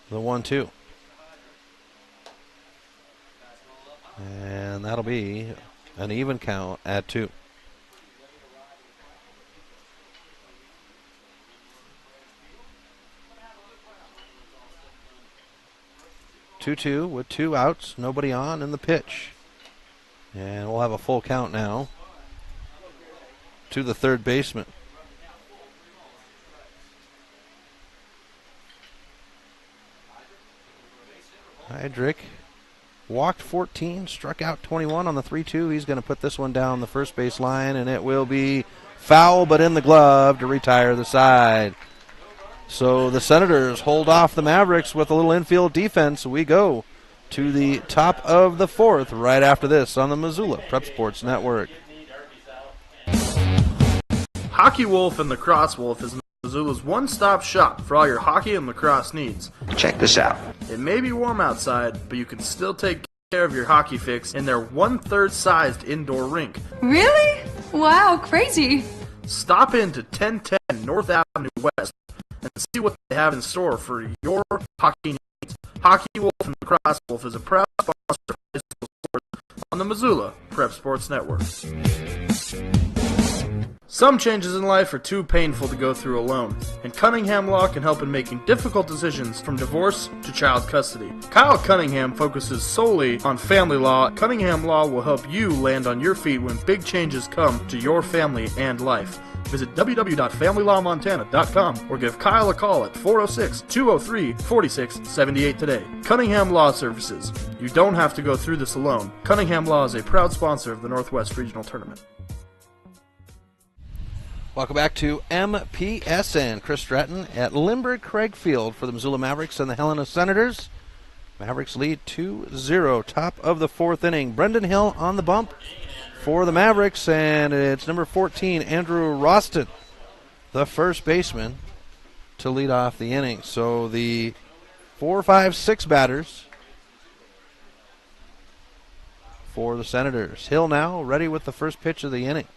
The 1-2. And that'll be an even count at 2. Two with 2 outs, nobody on in the pitch. And we'll have a full count now to the third baseman. Heydrich walked 14, struck out 21 on the 3-2. He's going to put this one down the first base line, and it will be foul but in the glove to retire the side. So the Senators hold off the Mavericks with a little infield defense. We go to the top of the 4th right after this on the Missoula Prep Sports Network. Hockey Wolf and Lacrosse Wolf is Missoula's one-stop shop for all your hockey and lacrosse needs. Check this out. It may be warm outside, but you can still take care of your hockey fix in their 1/3 sized indoor rink. Really? Wow, crazy. Stop into 1010 North Avenue West and see what they have in store for your hockey needs. Hockey Wolf and Lacrosse Wolf is a proud sponsor of high school sports on the Missoula Prep Sports Network. Some changes in life are too painful to go through alone, and Cunningham Law can help in making difficult decisions from divorce to child custody. Kyle Cunningham focuses solely on family law. Cunningham Law will help you land on your feet when big changes come to your family and life. Visit www.familylawmontana.com or give Kyle a call at 406-203-4678 today. Cunningham Law Services. You don't have to go through this alone. Cunningham Law is a proud sponsor of the Northwest Regional Tournament. Welcome back to MPSN. Chris Stratton at Lindbergh Craig Field for the Missoula Mavericks and the Helena Senators. Mavericks lead 2-0. Top of the 4th inning. Brendan Hill on the bump for the Mavericks, and it's number 14, Andrew Roston, the first baseman, to lead off the inning. So the 4, 5, 6 batters for the Senators. Hill now ready with the first pitch of the inning.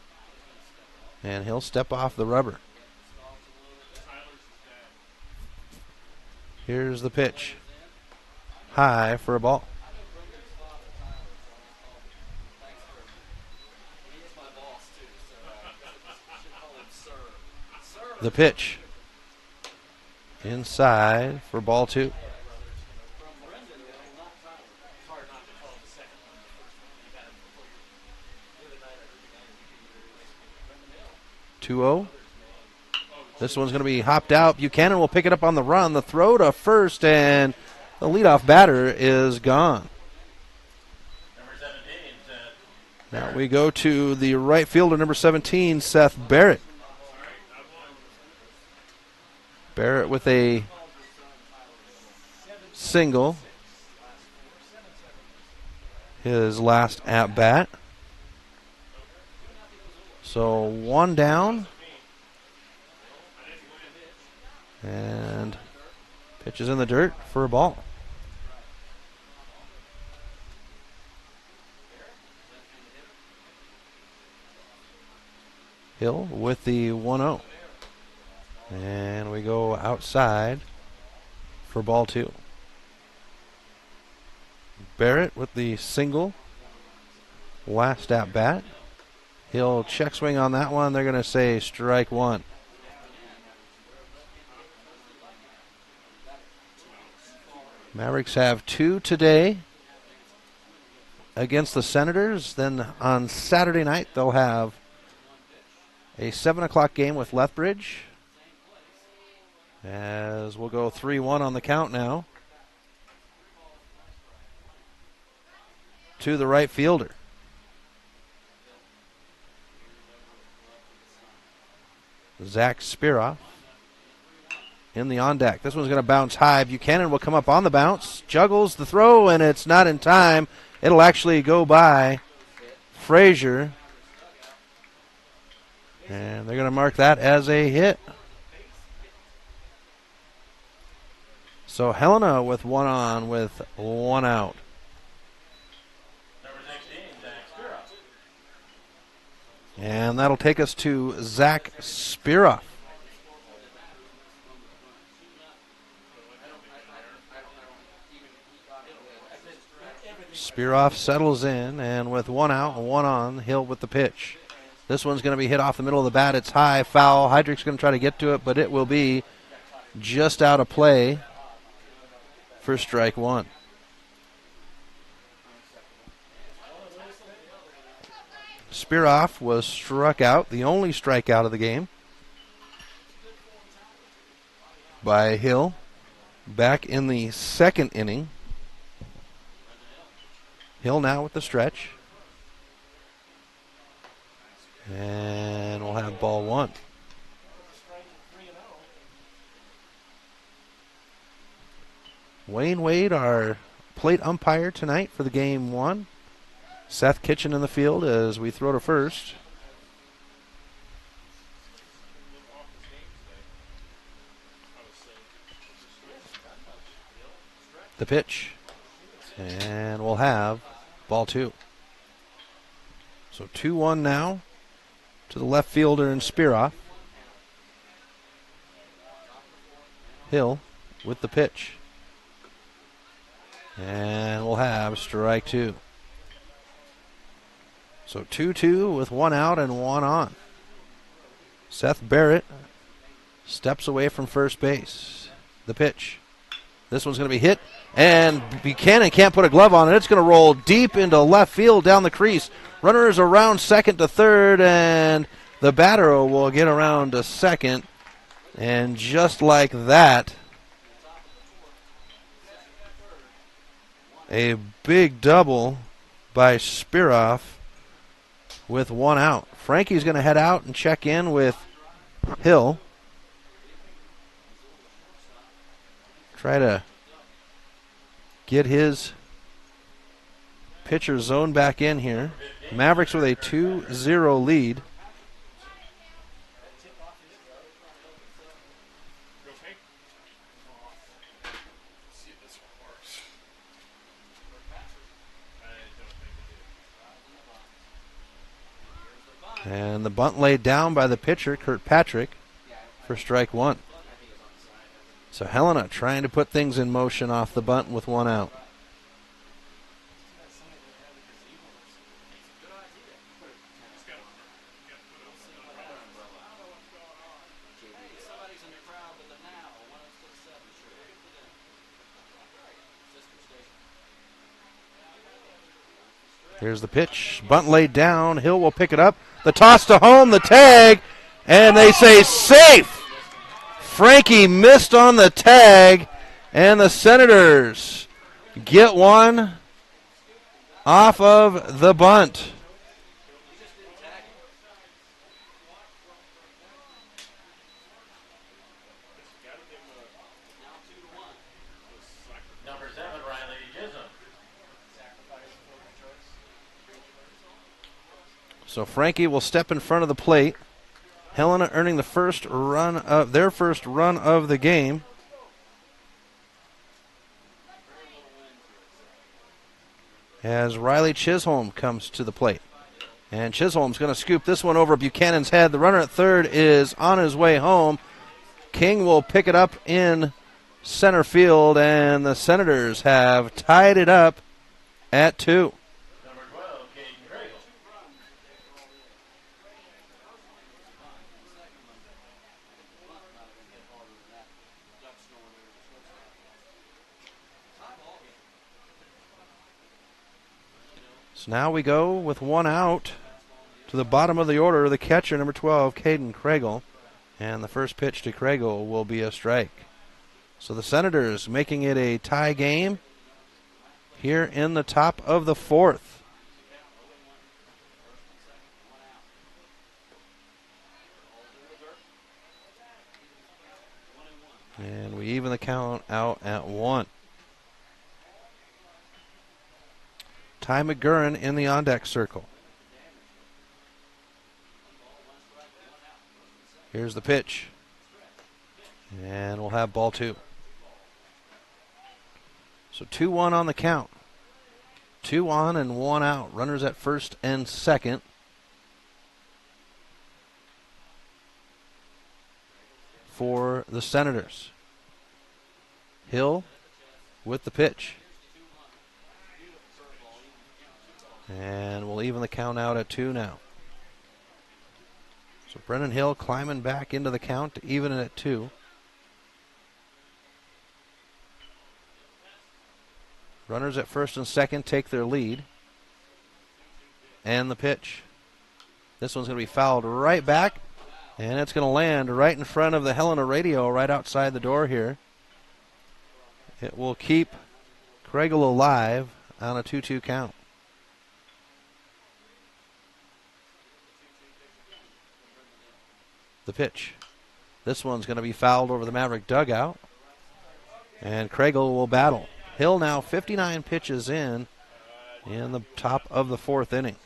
And he'll step off the rubber. Here's the pitch. High for a ball. The pitch. Inside for ball 2. This one's going to be hopped out. Buchanan will pick it up on the run. The throw to first, and the leadoff batter is gone. Now we go to the right fielder, number 17, Seth Barrett. Barrett with a single. His last at-bat. So 1 down. And pitch is in the dirt for a ball. Hill with the 1-0. And we go outside for ball 2. Barrett with the single. Last at bat. He'll check swing on that one. They're going to say strike 1. Mavericks have 2 today against the Senators. Then on Saturday night, they'll have a 7 o'clock game with Lethbridge. As we'll go 3-1 on the count now. To the right fielder. Zach Spiroff in the on deck. This one's going to bounce high. Buchanan will come up on the bounce, juggles the throw, and it's not in time. It'll actually go by Frazier. And they're going to mark that as a hit. So Helena with 1 on with 1 out. And that'll take us to Zach Spiroff. Spiroff settles in, and with 1 out and 1 on, Hill with the pitch. This one's going to be hit off the middle of the bat. It's high, foul. Heydrich's going to try to get to it, but it will be just out of play for strike 1. Spiroff was struck out, the only strikeout of the game, by Hill back in the 2nd inning. Hill now with the stretch. And we'll have ball 1. Wayne Wade, our plate umpire tonight for the game 1. Seth Kitchen in the field as we throw to first. The pitch. And we'll have ball 2. So 2-1 now to the left fielder in Spiroff. Hill with the pitch. And we'll have strike 2. So 2-2 with 1 out and 1 on. Seth Barrett steps away from first base. The pitch. This one's going to be hit, and Buchanan can't put a glove on it. It's going to roll deep into left field down the crease. Runner is around 2nd to 3rd, and the batter will get around to 2nd. And just like that, a big double by Spiroff with 1 out. Frankie's going to head out and check in with Hill. Try to get his pitcher zone back in here. Mavericks with a 2-0 lead. And the bunt laid down by the pitcher, Kirkpatrick, for strike 1. So Helena trying to put things in motion off the bunt with 1 out. Here's the pitch. Bunt laid down. Hill will pick it up. The toss to home, the tag, and they say safe. Frankie missed on the tag, and the Senators get 1 off of the bunt. So Frankie will step in front of the plate. Helena earning the first run of their first run of the game. As Riley Chisholm comes to the plate. And Chisholm's going to scoop this one over Buchanan's head. The runner at third is on his way home. King will pick it up in center field, and the Senators have tied it up at 2. So now we go with 1 out to the bottom of the order, the catcher, number 12, Caden Craigle. And the first pitch to Craigle will be a strike. So the Senators making it a tie game here in the top of the 4th. And we even the count out at 1. Ty McGurran in the on-deck circle. Here's the pitch. And we'll have ball 2. So 2-1 on the count. 2 on and 1 out. Runners at first and second. For the Senators. Hill with the pitch. And we'll even the count out at 2 now. So Brennan Hill climbing back into the count to even it at 2. Runners at first and second take their lead. And the pitch. This one's going to be fouled right back. And it's going to land right in front of the Helena radio right outside the door here. It will keep Craigle alive on a 2-2 count. The pitch. This one's going to be fouled over the Maverick dugout. And Craigle will battle. Hill now 59 pitches in the top of the 4th inning.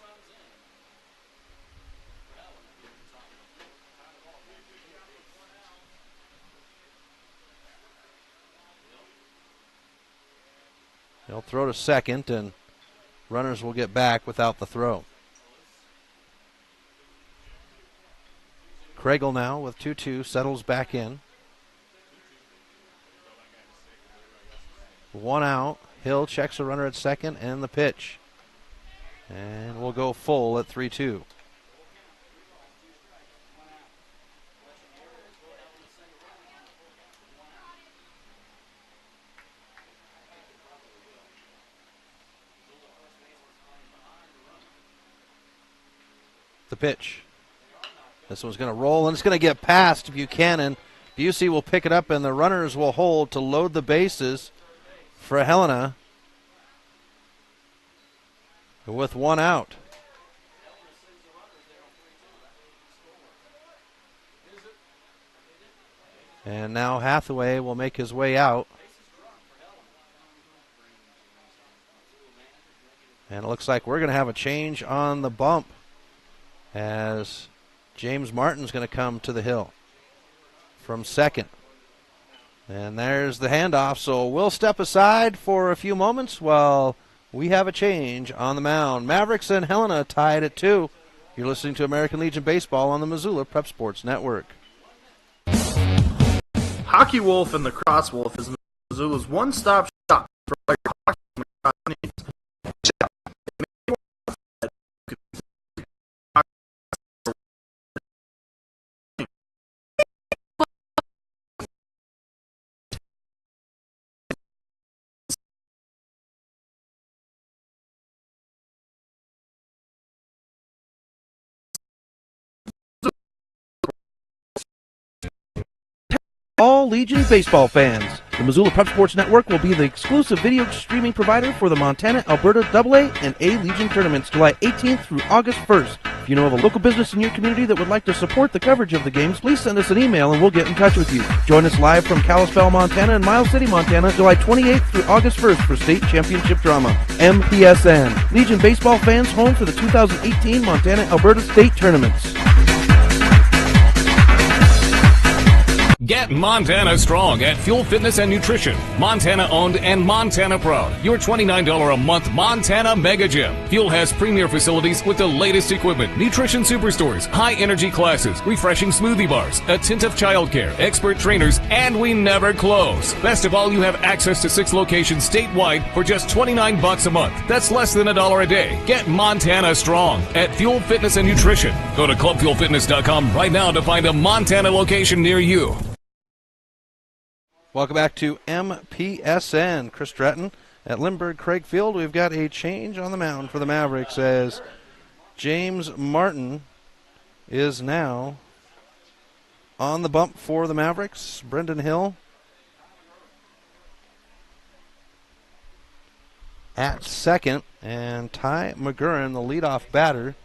They'll throw to second, and runners will get back without the throw. Craigle now with 2-2 settles back in. 1 out. Hill checks a runner at second, and the pitch. And we'll go full at 3-2. The pitch. This one's going to roll, and it's going to get past Buchanan. Busey will pick it up, and the runners will hold to load the bases for Helena with 1 out. And now Hathaway will make his way out. And it looks like we're going to have a change on the bump as James Martin's going to come to the hill from second. And there's the handoff, so we'll step aside for a few moments while we have a change on the mound. Mavericks and Helena tied at 2. You're listening to American Legion Baseball on the Missoula Prep Sports Network. Hockey Wolf and the Cross Wolf is Missoula's one-stop shop for all your hockey and lacrosse needs. All Legion baseball fans, the Missoula Prep Sports Network will be the exclusive video streaming provider for the Montana, Alberta AA and A Legion tournaments July 18th through August 1st. If you know of a local business in your community that would like to support the coverage of the games, please send us an email and we'll get in touch with you. Join us live from Kalispell, Montana and Miles City, Montana, July 28th through August 1st for state championship drama. MPSN, Legion baseball fans home for the 2018 Montana, Alberta state tournaments. Get Montana strong at Fuel Fitness and Nutrition. Montana owned and Montana proud. Your $29 a month Montana Mega Gym. Fuel has premier facilities with the latest equipment, nutrition superstores, high energy classes, refreshing smoothie bars, attentive childcare, expert trainers, and we never close. Best of all, you have access to 6 locations statewide for just $29 a month. That's less than $1 a day. Get Montana strong at Fuel Fitness and Nutrition. Go to clubfuelfitness.com right now to find a Montana location near you. Welcome back to MPSN. Chris Stratton at Lindbergh Craig Field. We've got a change on the mound for the Mavericks as James Martin is now on the bump for the Mavericks. Brendan Hill at second, and Ty McGurran, the leadoff batter,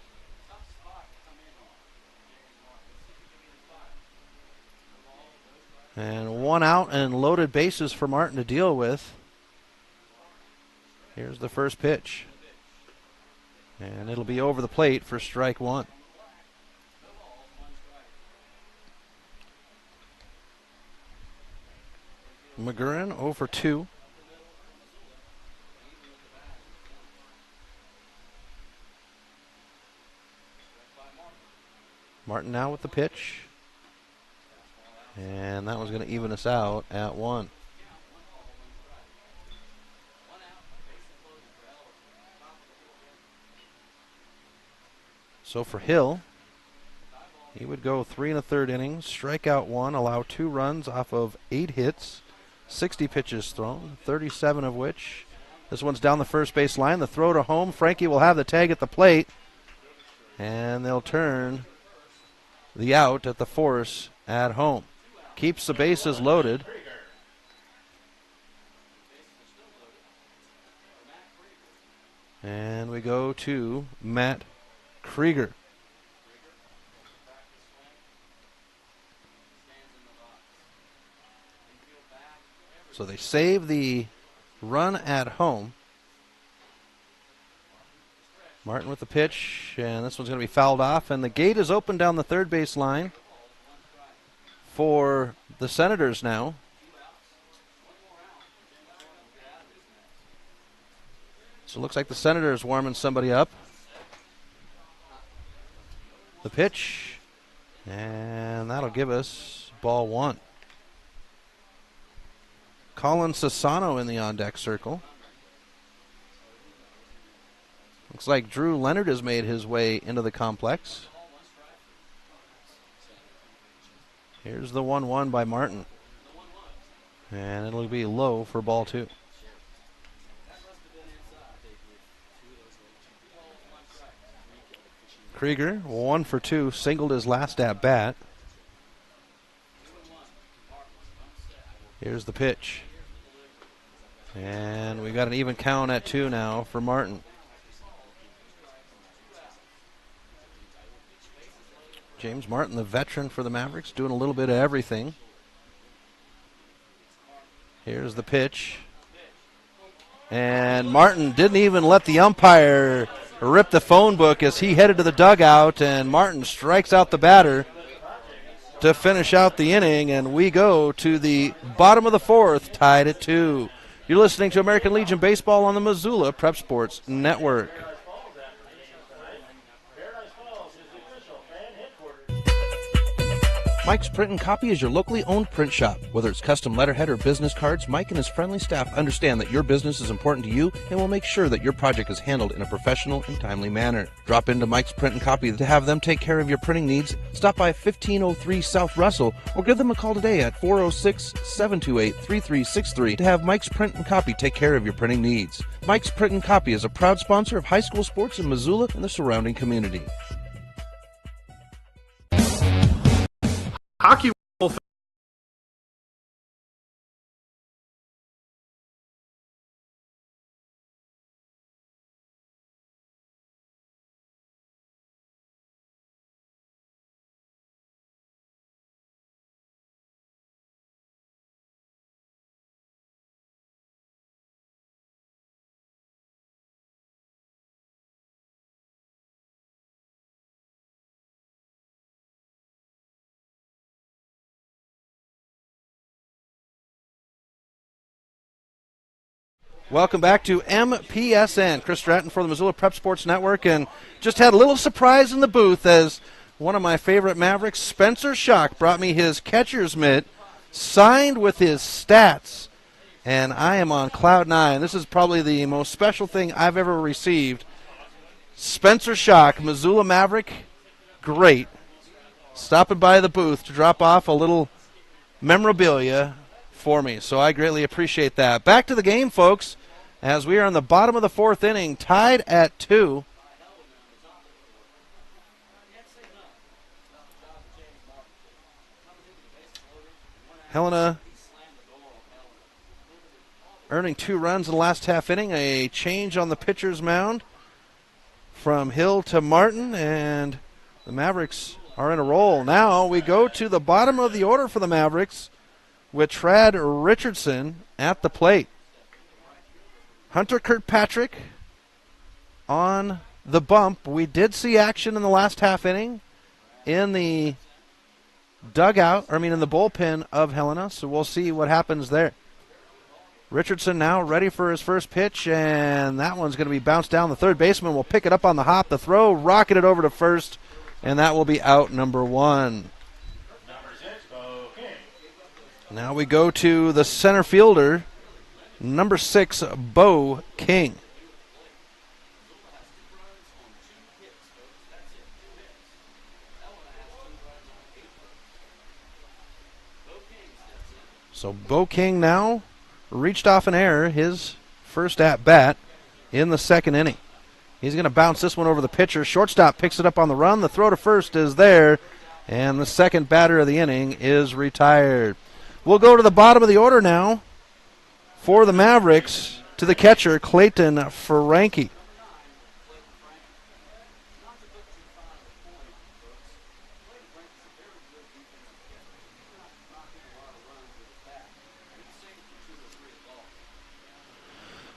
and 1 out and loaded bases for Martin to deal with. Here's the first pitch. And it'll be over the plate for strike 1. McGurran 0 for 2. Martin now with the pitch. And that was going to even us out at 1. So for Hill, he would go 3 1/3 innings, strike out 1, allow 2 runs off of 8 hits, 60 pitches thrown, 37 of which. This one's down the first base line. The throw to home. Frankie will have the tag at the plate. And they'll turn the out at the force at home. Keeps the bases loaded. And we go to Matt Krieger. So they save the run at home. Martin with the pitch, and this one's going to be fouled off, and the gate is open down the third base line for the Senators now. So it looks like the Senators warming somebody up. The pitch, and that'll give us ball 1. Colin Sassano in the on-deck circle. Looks like Drew Leonard has made his way into the complex. Here's the 1-1 by Martin. And it'll be low for ball 2. Krieger, 1 for 2, singled his last at bat. Here's the pitch. And we got an even count at 2 now for Martin. James Martin, the veteran for the Mavericks, doing a little bit of everything. Here's the pitch. And Martin didn't even let the umpire rip the phone book as he headed to the dugout, and Martin strikes out the batter to finish out the inning, and we go to the bottom of the 4th, tied at 2. You're listening to American Legion Baseball on the Missoula Prep Sports Network. Mike's Print and Copy is your locally owned print shop. Whether it's custom letterhead or business cards, Mike and his friendly staff understand that your business is important to you and will make sure that your project is handled in a professional and timely manner. Drop into Mike's Print and Copy to have them take care of your printing needs. Stop by 1503 South Russell or give them a call today at 406-728-3363 to have Mike's Print and Copy take care of your printing needs. Mike's Print and Copy is a proud sponsor of high school sports in Missoula and the surrounding community. Hockey Welcome back to MPSN. Chris Stratton for the Missoula Prep Sports Network, and just had a little surprise in the booth as one of my favorite Mavericks, Spencer Schock, brought me his catcher's mitt signed with his stats, and I am on cloud nine. This is probably the most special thing I've ever received. Spencer Schock, Missoula Maverick, great, stopping by the booth to drop off a little memorabilia for me, so I greatly appreciate that. Back to the game, folks, as we are in the bottom of the fourth inning, tied at 2. Helena earning 2 runs in the last half inning. A change on the pitcher's mound from Hill to Martin, and the Mavericks are in a roll. Now we go to the bottom of the order for the Mavericks with Trad Richardson at the plate. Hunter Kirkpatrick on the bump. We did see action in the last half inning in the in the bullpen of Helena, so we'll see what happens there. Richardson now ready for his first pitch, and that one's going to be bounced down. The third baseman will pick it up on the hop. The throw, rocket it over to first, and that will be out number 1. Now we go to the center fielder, number 6, Bo King. So Bo King now reached off an error, his first at-bat in the second inning. He's going to bounce this one over the pitcher. Shortstop picks it up on the run. The throw to first is there, and the second batter of the inning is retired. We'll go to the bottom of the order now for the Mavericks, to the catcher, Clayton Frankie.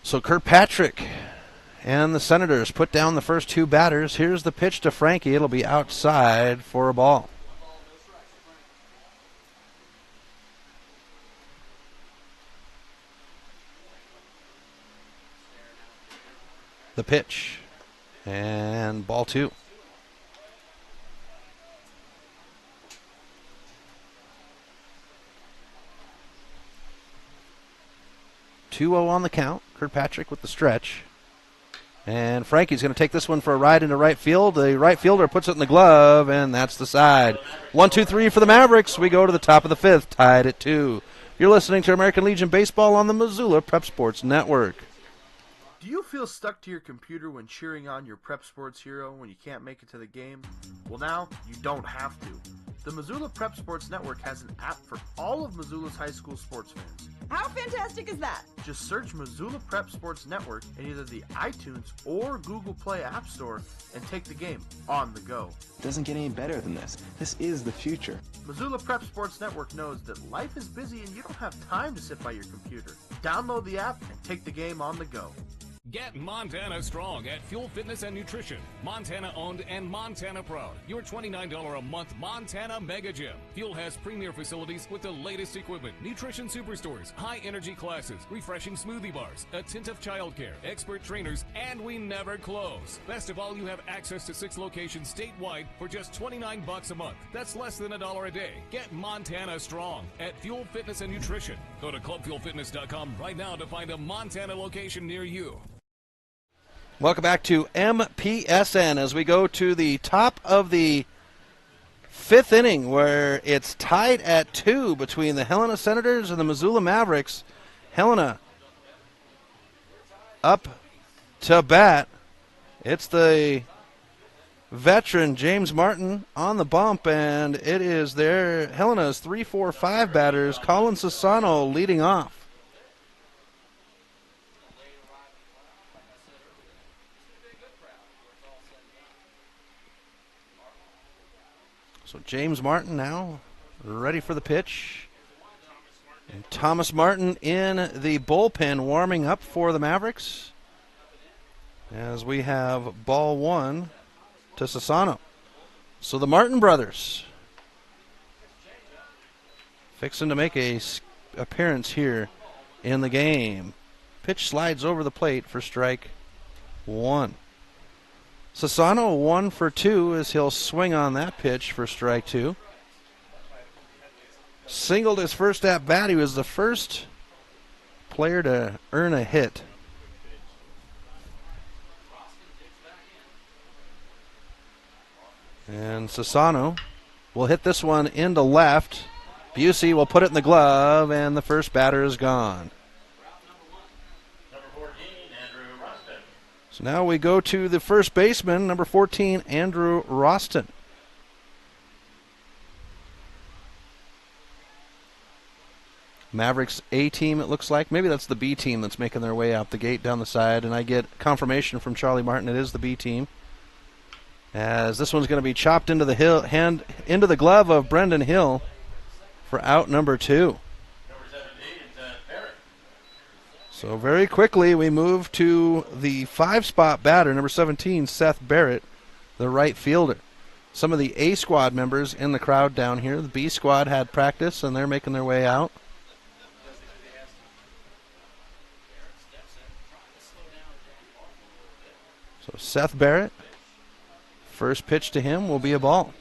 So Kirkpatrick and the Senators put down the first 2 batters. Here's the pitch to Frankie. It'll be outside for a ball. The pitch, and ball 2. (2-0) on the count. Kirkpatrick with the stretch. And Frankie's going to take this one for a ride into right field. The right fielder puts it in the glove, and that's the side. 1-2-3 for the Mavericks. We go to the top of the 5th, tied at 2. You're listening to American Legion Baseball on the Missoula Prep Sports Network. Do you feel stuck to your computer when cheering on your prep sports hero when you can't make it to the game? Well, now you don't have to. The Missoula Prep Sports Network has an app for all of Missoula's high school sports fans. How fantastic is that? Just search Missoula Prep Sports Network in either the iTunes or Google Play App Store and take the game on the go. It doesn't get any better than this. This is the future. Missoula Prep Sports Network knows that life is busy and you don't have time to sit by your computer. Download the app and take the game on the go. Get Montana strong at Fuel Fitness and Nutrition. Montana owned and Montana proud. Your $29 a month Montana Mega Gym. Fuel has premier facilities with the latest equipment, nutrition superstores, high energy classes, refreshing smoothie bars, attentive childcare, expert trainers, and we never close. Best of all, you have access to 6 locations statewide for just $29 a month. That's less than $1 a day. Get Montana strong at Fuel Fitness and Nutrition. Go to clubfuelfitness.com right now to find a Montana location near you. Welcome back to MPSN as we go to the top of the 5th inning, where it's tied at 2 between the Helena Senators and the Missoula Mavericks. Helena up to bat. It's the veteran James Martin on the bump, and it is their Helena's 3-4-5 batters. Colin Sassano leading off. So James Martin now ready for the pitch. And Thomas Martin in the bullpen warming up for the Mavericks, as we have ball 1 to Sassano. So the Martin brothers fixing to make a appearance here in the game. Pitch slides over the plate for strike one. Sassano 1 for 2 as he'll swing on that pitch for strike two. Singled his first at bat. He was the first player to earn a hit. And Sassano will hit this one into left. Busey will put it in the glove, and the first batter is gone. So now we go to the first baseman, number 14, Andrew Roston. Mavericks A team, it looks like. Maybe that's the B team that's making their way out the gate down the side, and I get confirmation from Charlie Martin it is the B team. As this one's going to be chopped into the glove of Brendan Hill for out number 2. So very quickly we move to the 5-spot batter, number 17, Seth Barrett, the right fielder. Some of the A squad members in the crowd down here. The B squad had practice and they're making their way out. So Seth Barrett, first pitch to him will be a ball.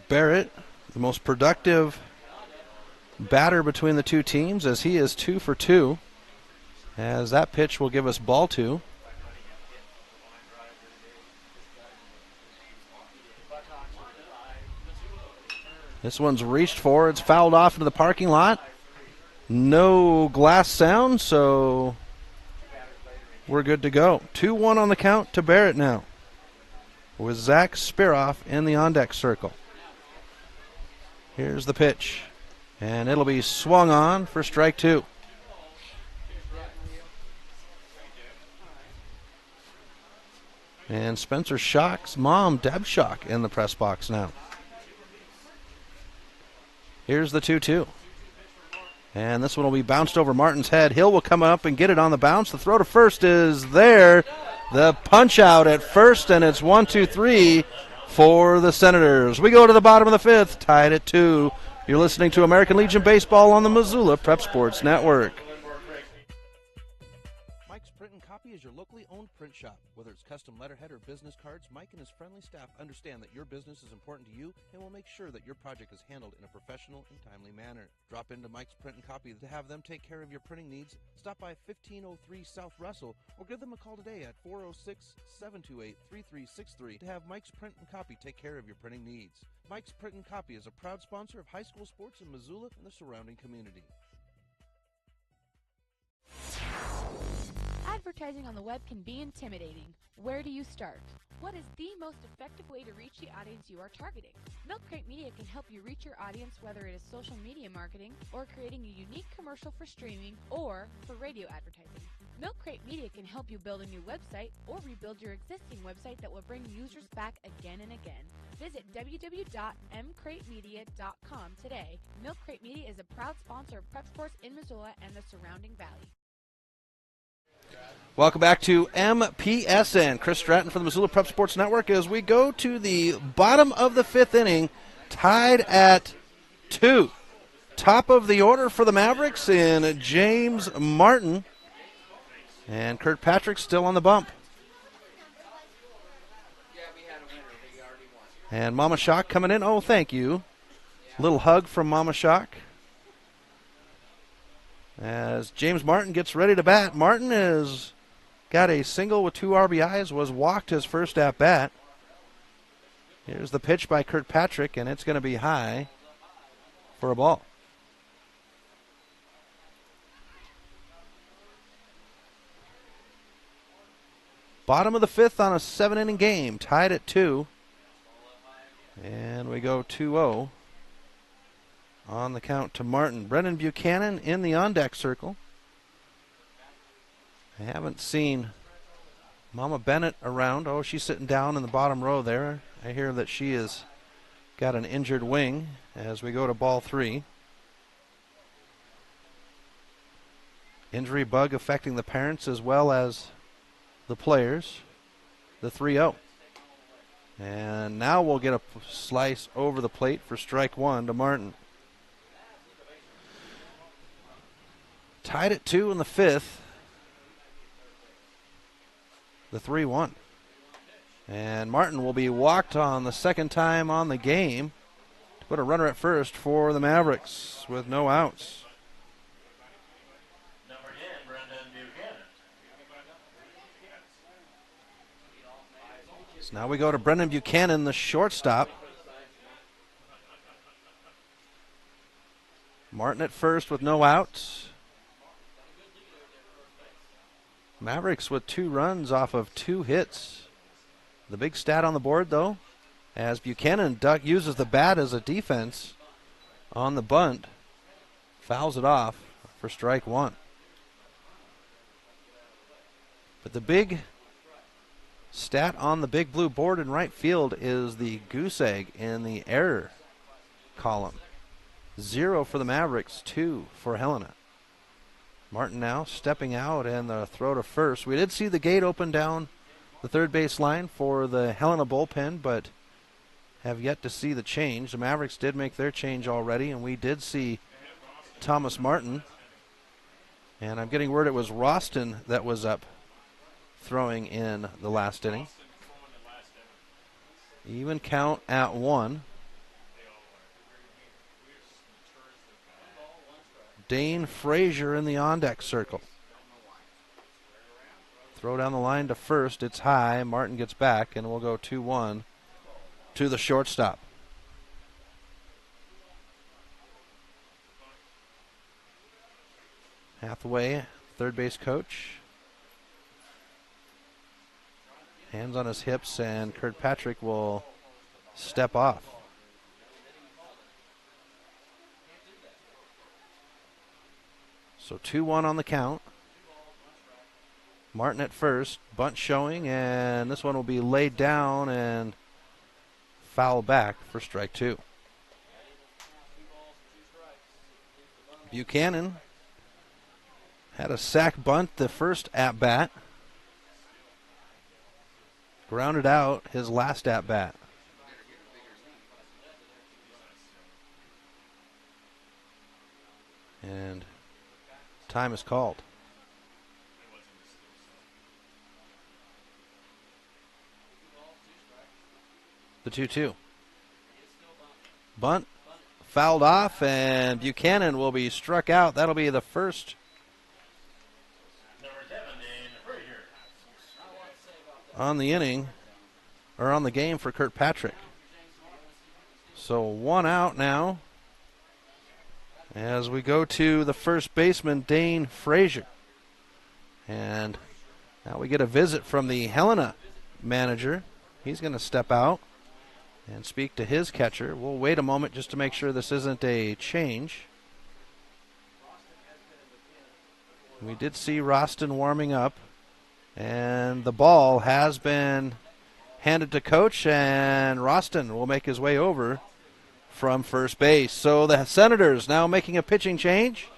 Barrett, the most productive batter between the two teams, as he is 2 for 2. As that pitch will give us ball 2. This one's reached for. It's fouled off into the parking lot. No glass sound, so we're good to go. 2-1 on the count to Barrett now, with Zach Spiroff in the on-deck circle. Here's the pitch, and it'll be swung on for strike 2. And Spencer Schock's mom, Deb Schock, in the press box now. Here's the 2-2. And this one will be bounced over Martin's head. Hill will come up and get it on the bounce. The throw to first is there. The punch out at first, and it's 1-2-3 for the Senators. We go to the bottom of the 5th, tied at 2. You're listening to American Legion Baseball on the Missoula Prep Sports Network. Mike's Print and Copy is your locally owned print shop. Whether it's custom letterhead or business cards, Mike and his friendly staff understand that your business is important to you and will make sure that your project is handled in a professional and timely manner. Drop into Mike's Print and Copy to have them take care of your printing needs. Stop by 1503 South Russell or give them a call today at 406-728-3363 to have Mike's Print and Copy take care of your printing needs. Mike's Print and Copy is a proud sponsor of high school sports in Missoula and the surrounding community. Advertising on the web can be intimidating. Where do you start? What is the most effective way to reach the audience you are targeting? Milk Crate Media can help you reach your audience, whether it is social media marketing or creating a unique commercial for streaming or for radio advertising. Milk Crate Media can help you build a new website or rebuild your existing website that will bring users back again and again. Visit www.mcratemedia.com today. Milk Crate Media is a proud sponsor of Prep Sports in Missoula and the surrounding valley. Welcome back to MPSN. Chris Stratton for the Missoula Prep Sports Network as we go to the bottom of the 5th inning, tied at 2. Top of the order for the Mavericks in James Martin. And Kirkpatrick still on the bump. And Mama Shock coming in. Oh, thank you. Little hug from Mama Shock. As James Martin gets ready to bat. Martin has got a single with 2 RBIs, was walked his first at bat. Here's the pitch by Kirkpatrick, and it's going to be high for a ball. Bottom of the 5th on a 7-inning game, tied at 2. And we go 2-0 on the count to Martin. Brendan Buchanan in the on-deck circle. I haven't seen Mama Bennett around. Oh, she's sitting down in the bottom row there. I hear that she has got an injured wing as we go to ball 3. Injury bug affecting the parents as well as the players. The 3-0. And now we'll get a slice over the plate for strike one to Martin. Tied at 2 in the 5th. The 3-1. And Martin will be walked on the second time on the game to put a runner at first for the Mavericks with no outs. So now we go to Brendan Buchanan, the shortstop. Martin at first with no outs. Mavericks with 2 runs off of 2 hits. The big stat on the board, though, as Buchanan uses the bat as a defense on the bunt, fouls it off for strike one. But the big stat on the big blue board in right field is the goose egg in the error column. 0 for the Mavericks, 2 for Helena. Martin now stepping out and the throw to first. We did see the gate open down the third base line for the Helena bullpen, but have yet to see the change. The Mavericks did make their change already, and we did see Thomas Martin. And I'm getting word it was Roston that was up throwing in the last inning. Even count at 1. Dane Frazier in the on-deck circle. Throw down the line to first. It's high. Martin gets back, and we'll go 2-1 to the shortstop. Hathaway, third base coach. Hands on his hips, and Kirkpatrick will step off. So 2-1 on the count. Martin at first, bunt showing, and this one will be laid down and foul back for strike 2. Buchanan had a sac bunt the first at-bat. Grounded out his last at-bat. And time is called. The 2-2. Bunt fouled off, and Buchanan will be struck out. That'll be the first on the inning, or on the game for Kirkpatrick. So 1 out now as we go to the first baseman, Dane Frazier. And now we get a visit from the Helena manager. He's going to step out and speak to his catcher. We'll wait a moment just to make sure this isn't a change. We did see Roston warming up, and the ball has been handed to coach, and Roston will make his way over from first base. So the Senators now making a pitching change.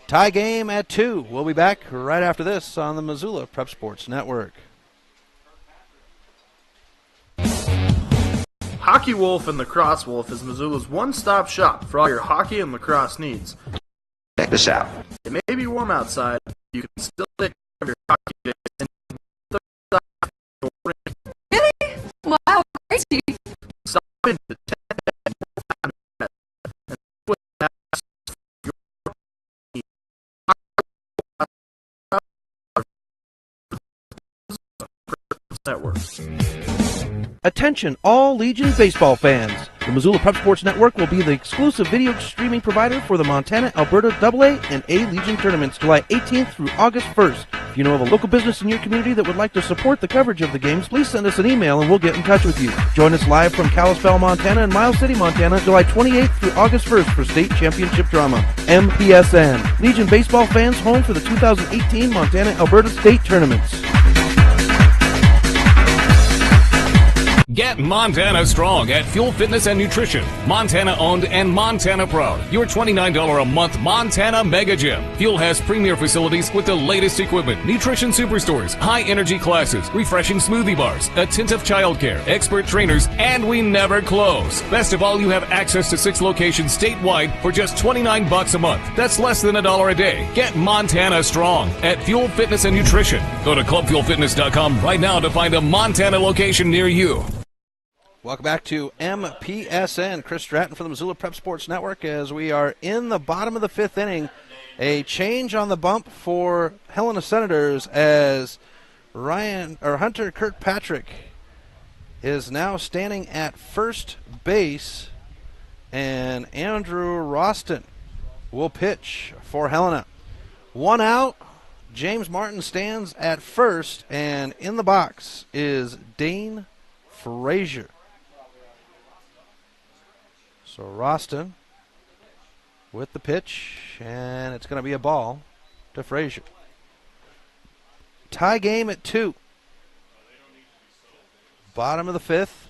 Tie game at 2. We'll be back right after this on the Missoula Prep Sports Network. Hockey Wolf and Lacrosse Wolf is Missoula's one-stop shop for all your hockey and lacrosse needs. Check this out. It may be warm outside, you can still take care of your hockey days. Really? Wow, crazy. Stop into the 10 Network. Attention all Legion baseball fans. The Missoula Prep Sports Network will be the exclusive video streaming provider for the Montana, Alberta AA and A Legion tournaments July 18th through August 1st. If you know of a local business in your community that would like to support the coverage of the games, please send us an email and we'll get in touch with you. Join us live from Kalispell, Montana and Miles City, Montana, July 28th through August 1st for state championship drama. MPSN. Legion baseball fans home for the 2018 Montana, Alberta state tournaments. Get Montana strong at Fuel Fitness and Nutrition. Montana owned and Montana proud. Your $29 a month Montana Mega Gym. Fuel has premier facilities with the latest equipment, nutrition superstores, high energy classes, refreshing smoothie bars, attentive childcare, expert trainers, and we never close. Best of all, you have access to 6 locations statewide for just $29 a month. That's less than $1 a day. Get Montana strong at Fuel Fitness and Nutrition. Go to clubfuelfitness.com right now to find a Montana location near you. Welcome back to MPSN. Chris Stratton for the Missoula Prep Sports Network as we are in the bottom of the 5th inning. A change on the bump for Helena Senators as Hunter Kirkpatrick is now standing at first base, and Andrew Roston will pitch for Helena. 1 out. James Martin stands at first, and in the box is Dane Frazier. So Roston with the pitch, and it's going to be a ball to Frazier. Tie game at 2. Bottom of the 5th.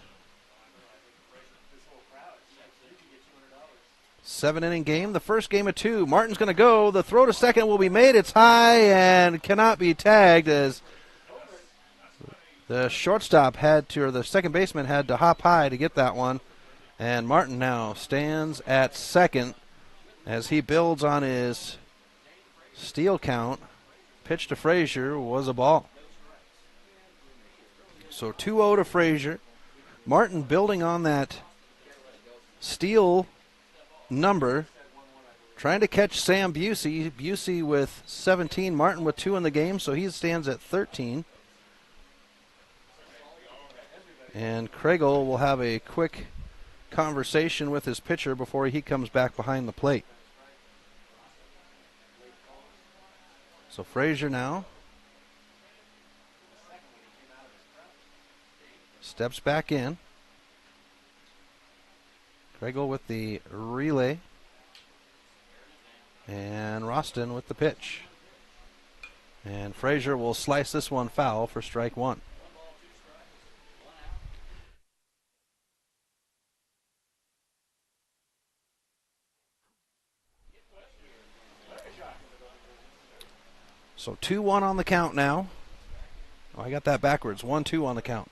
7-inning game. The first game of 2. Martin's going to go. The throw to second will be made. It's high and cannot be tagged as the shortstop the second baseman had to hop high to get that one. And Martin now stands at second as he builds on his steal count. Pitch to Frazier was a ball. So 2-0 to Frazier. Martin building on that steal number, trying to catch Sam Busey. Busey with 17, Martin with 2 in the game, so he stands at 13. And Kriegel will have a quick conversation with his pitcher before he comes back behind the plate. So Frazier now steps back in. Kriegel with the relay. And Roston with the pitch. And Frazier will slice this one foul for strike 1. So 2-1 on the count now. Oh, I got that backwards. 1-2 on the count.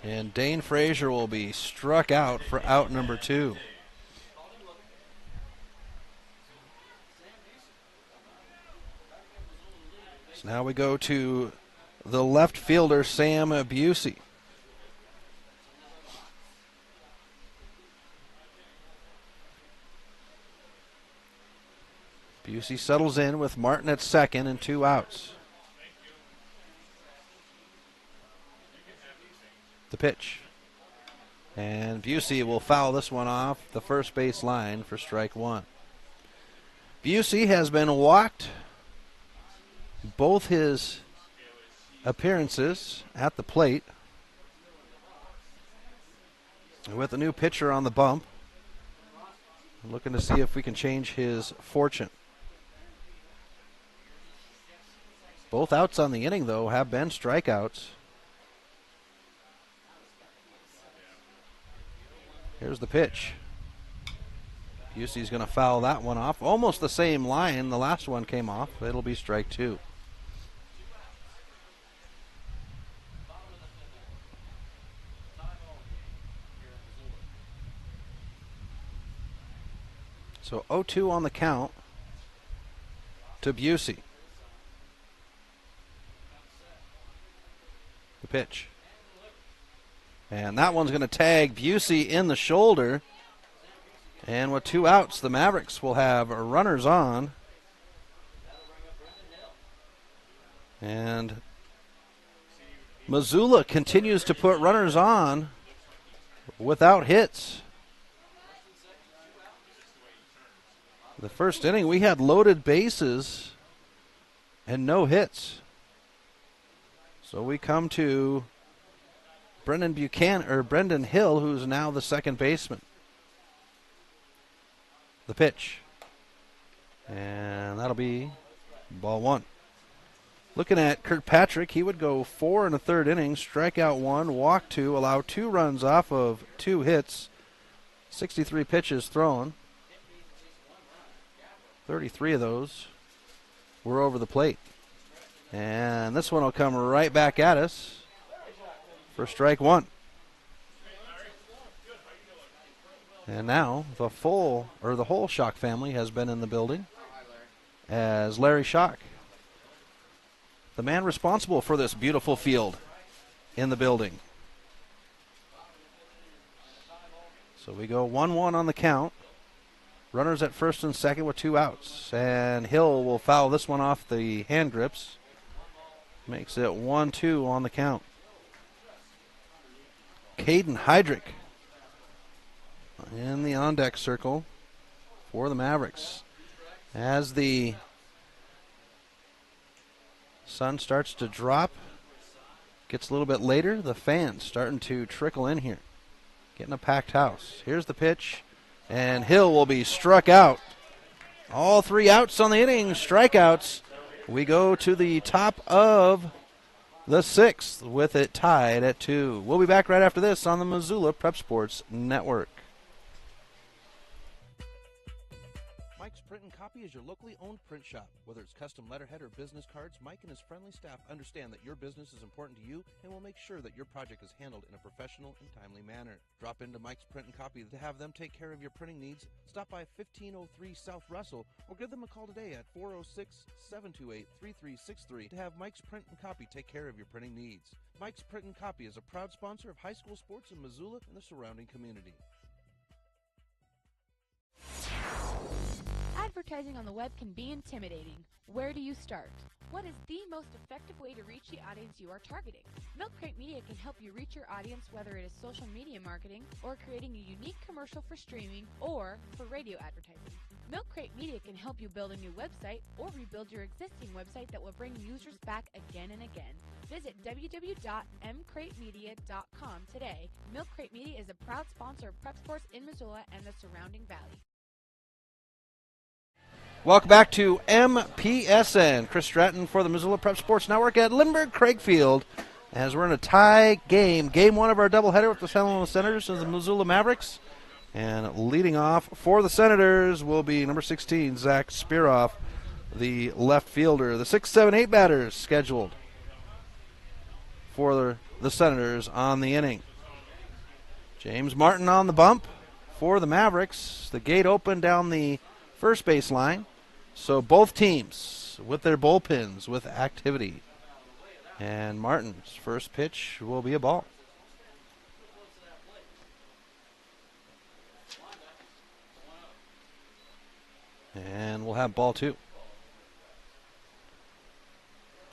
And Dane Frazier will be struck out for out number 2. So now we go to the left fielder, Sam Busey. Busey settles in with Martin at second and 2 outs. The pitch. And Busey will foul this one off the first base line for strike 1. Busey has been walked both his appearances at the plate. And with a new pitcher on the bump, looking to see if we can change his fortune. Both outs on the inning, though, have been strikeouts. Here's the pitch. Busey's going to foul that one off. Almost the same line. The last one came off. It'll be strike 2. So 0-2 on the count to Busey. The pitch. And that one's going to tag Busey in the shoulder. And with 2 outs, the Mavericks will have runners on. And Missoula continues to put runners on without hits. The first inning, we had loaded bases and no hits. So we come to Brendan Hill, who's now the second baseman. The pitch. And that'll be ball one. Looking at Kirkpatrick, he would go 4 in the third inning, strike out 1, walk 2, allow 2 runs off of 2 hits, 63 pitches thrown. 33 of those were over the plate. And this one will come right back at us for strike 1. And now the whole Schock family has been in the building as Larry Schock, the man responsible for this beautiful field, in the building. So we go 1-1 on the count. Runners at first and second with 2 outs. And Hill will foul this one off the hand grips. Makes it 1-2 on the count. Caden Heydrich in the on-deck circle for the Mavericks. As the sun starts to drop, gets a little bit later, the fans starting to trickle in here. Getting a packed house. Here's the pitch, and Hill will be struck out. All 3 outs on the inning, strikeouts. We go to the top of the 6th with it tied at 2. We'll be back right after this on the Missoula Prep Sports Network. Mike's Print and Copy is your locally owned print shop. Whether it's custom letterhead or business cards, Mike and his friendly staff understand that your business is important to you and will make sure that your project is handled in a professional and timely manner. Drop into Mike's Print and Copy to have them take care of your printing needs. Stop by 1503 South Russell or give them a call today at 406-728-3363 to have Mike's Print and Copy take care of your printing needs. Mike's Print and Copy is a proud sponsor of high school sports in Missoula and the surrounding community. Advertising on the web can be intimidating. Where do you start? What is the most effective way to reach the audience you are targeting? Milk Crate Media can help you reach your audience, whether it is social media marketing or creating a unique commercial for streaming or for radio advertising. Milk Crate Media can help you build a new website or rebuild your existing website that will bring users back again and again. Visit www.mcratemedia.com today. Milk Crate Media is a proud sponsor of prep sports in Missoula and the surrounding valley. Welcome back to MPSN. Chris Stratton for the Missoula Prep Sports Network at Lindbergh Craig Field, as we're in a tie game. Game 1 of our doubleheader with the Helena Senators and the Missoula Mavericks. And leading off for the Senators will be number 16, Zach Spiroff, the left fielder. The 6, 7, 8 batters scheduled for the Senators on the inning. James Martin on the bump for the Mavericks. The gate open down the first base line. So both teams with their bullpens with activity. And Martin's first pitch will be a ball. And we'll have ball 2.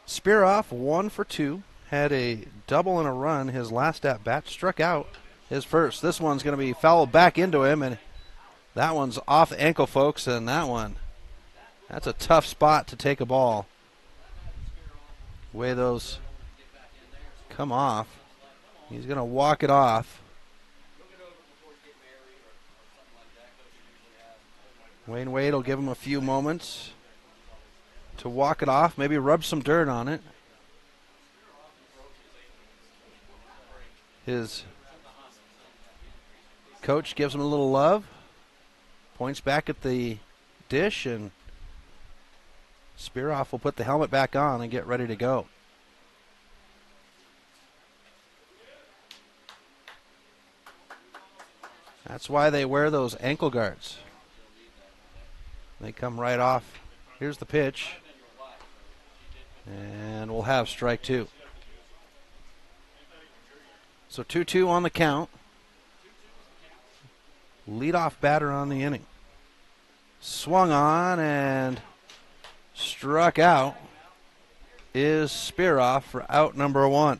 Spiroff 1 for 2. Had a double and a run his last at bat. Struck out his first. This one's going to be fouled back into him, and that one's off the ankle, folks, and that's a tough spot to take a ball. The way those come off, he's going to walk it off. Wayne Wade will give him a few moments to walk it off, maybe rub some dirt on it. His coach gives him a little love. Points back at the dish, and Spiroff will put the helmet back on and get ready to go. That's why they wear those ankle guards. They come right off. Here's the pitch. And we'll have strike 2. So 2-2 on the count. Leadoff batter on the inning. Swung on and struck out is Spiroff for out number 1.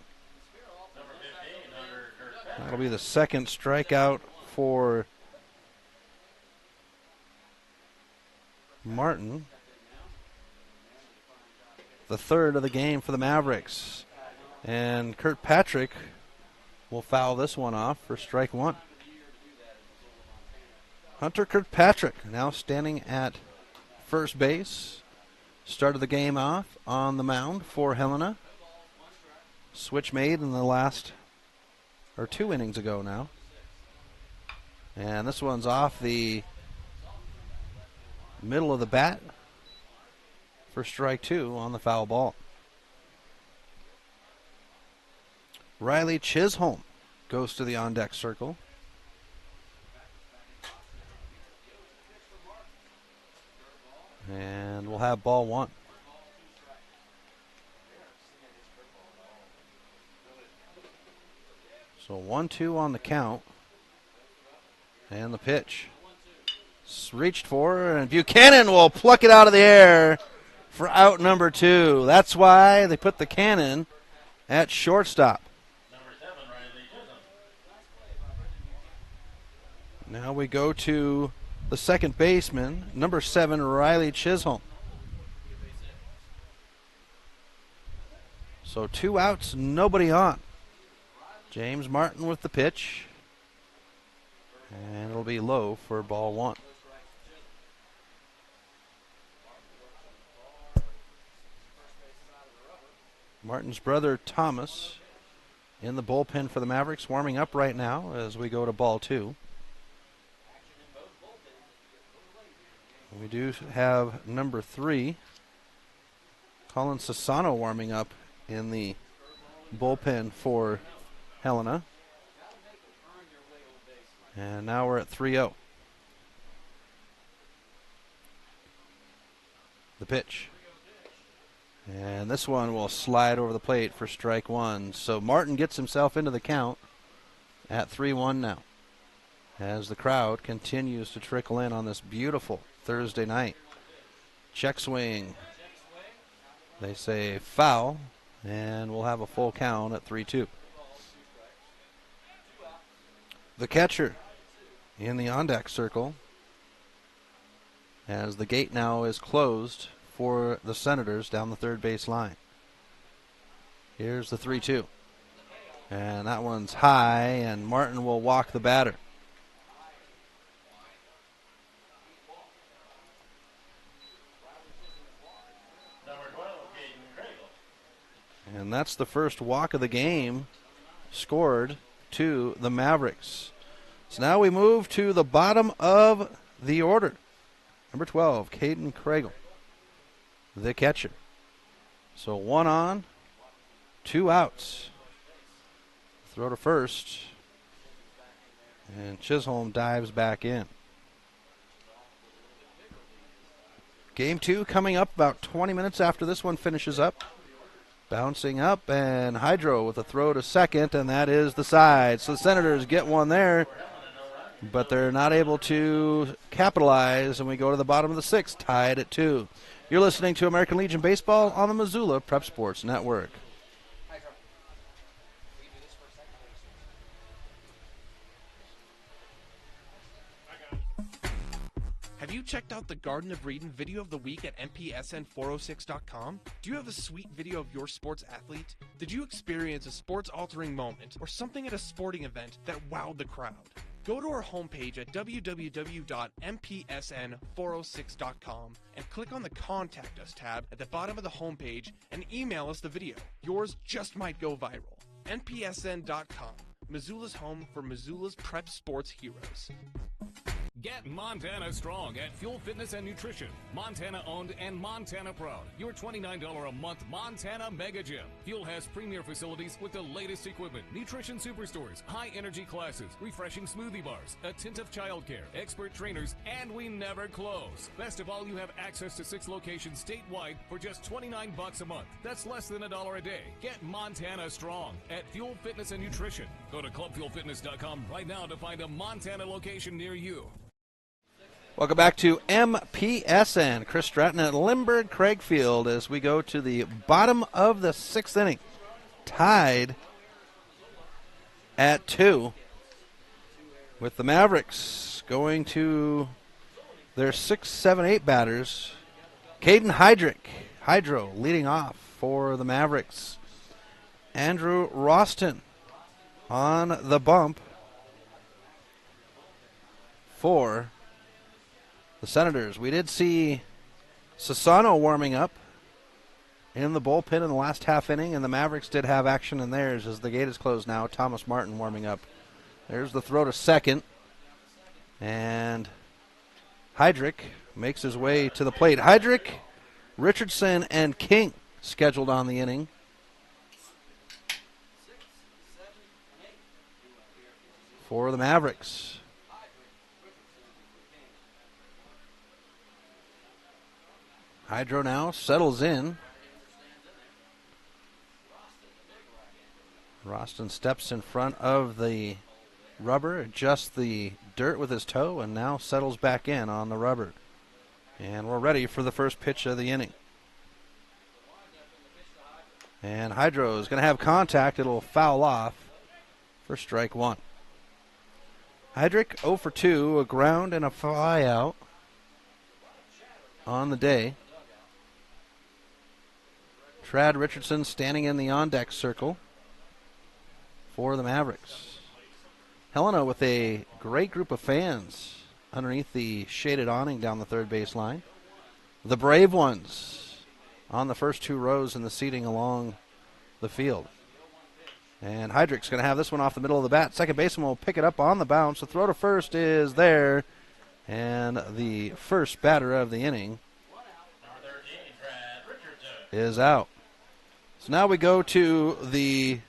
That'll be the second strikeout for Martin. The third of the game for the Mavericks. And Kirkpatrick will foul this one off for strike 1. Hunter Kirkpatrick now standing at first base. Started the game off on the mound for Helena. Switch made in the last, or 2 innings ago now. And this one's off the middle of the bat for strike 2 on the foul ball. Riley Chisholm goes to the on-deck circle. And we'll have ball 1. So 1-2 on the count. And the pitch. It's reached for, and Buchanan will pluck it out of the air for out number 2. That's why they put the cannon at shortstop. Now we go to the second baseman, number 7, Riley Chisholm. So 2 outs, nobody on. James Martin with the pitch. And it'll be low for ball 1. Martin's brother Thomas in the bullpen for the Mavericks, warming up right now as we go to ball 2. We do have number 3, Colin Sassano, warming up in the bullpen for Helena. And now we're at 3-0. The pitch. And this one will slide over the plate for strike 1. So Martin gets himself into the count at 3-1 now, as the crowd continues to trickle in on this beautiful Thursday night. Check swing. They say foul, and we'll have a full count at 3-2. The catcher in the on-deck circle, as the gate now is closed for the Senators down the third base line. Here's the 3-2. And that one's high, and Martin will walk the batter. And that's the first walk of the game scored to the Mavericks. So now we move to the bottom of the order. Number 12, Caden Craigle, the catcher. So 1 on, 2 outs. Throw to first. And Chisholm dives back in. Game 2 coming up about 20 minutes after this one finishes up. Bouncing up, and Hydro with a throw to second, and that is the side. So the Senators get one there, but they're not able to capitalize, and we go to the bottom of the 6th, tied at 2. You're listening to American Legion Baseball on the Missoula Prep Sports Network. Have you checked out the Garden of Eden video of the week at mpsn406.com? Do you have a sweet video of your sports athlete? Did you experience a sports-altering moment or something at a sporting event that wowed the crowd? Go to our homepage at www.mpsn406.com and click on the Contact Us tab at the bottom of the homepage and email us the video. Yours just might go viral. mpsn.com, Missoula's home for Missoula's prep sports heroes. Get Montana strong at Fuel Fitness and Nutrition. Montana owned and Montana proud. Your $29 a month Montana Mega Gym. Fuel has premier facilities with the latest equipment, nutrition superstores, high energy classes, refreshing smoothie bars, attentive childcare, expert trainers, and we never close. Best of all, you have access to 6 locations statewide for just $29 a month. That's less than $1 a day. Get Montana strong at Fuel Fitness and Nutrition. Go to clubfuelfitness.com right now to find a Montana location near you. Welcome back to MPSN. Chris Stratton at Lindbergh Craig Field as we go to the bottom of the 6th inning. Tied at 2 with the Mavericks going to their 6, 7, 8 batters. Caden Hydro leading off for the Mavericks. Andrew Roston on the bump for the Senators. We did see Sassano warming up in the bullpen in the last half inning, and the Mavericks did have action in theirs as the gate is closed now. Thomas Martin warming up. There's the throw to second, and Heydrich makes his way to the plate. Heydrich, Richardson, and King scheduled on the inning. For the Mavericks. Hydro now settles in. Roston steps in front of the rubber, adjusts the dirt with his toe, and now settles back in on the rubber. And we're ready for the first pitch of the inning. And Hydro is going to have contact. It'll foul off for strike one. Heydrich 0 for 2, a ground and a fly out on the day. Trad Richardson standing in the on-deck circle for the Mavericks. Helena with a great group of fans underneath the shaded awning down the third base line. The Brave Ones on the first two rows in the seating along the field. And Heydrich's going to have this one off the middle of the bat. Second baseman will pick it up on the bounce. The throw to first is there. And the first batter of the inning is out. So now we go to the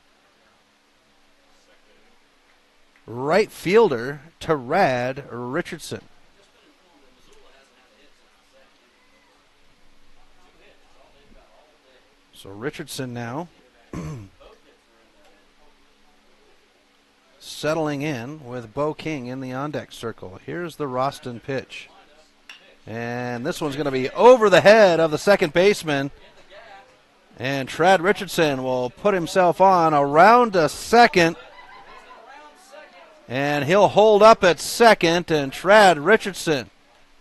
right fielder, Trad Richardson. So Richardson now settling in with Bo King in the on-deck circle. Here's the Roston pitch. And this one's going to be over the head of the second baseman. And Trad Richardson will put himself on around to second. And he'll hold up at second. And Trad Richardson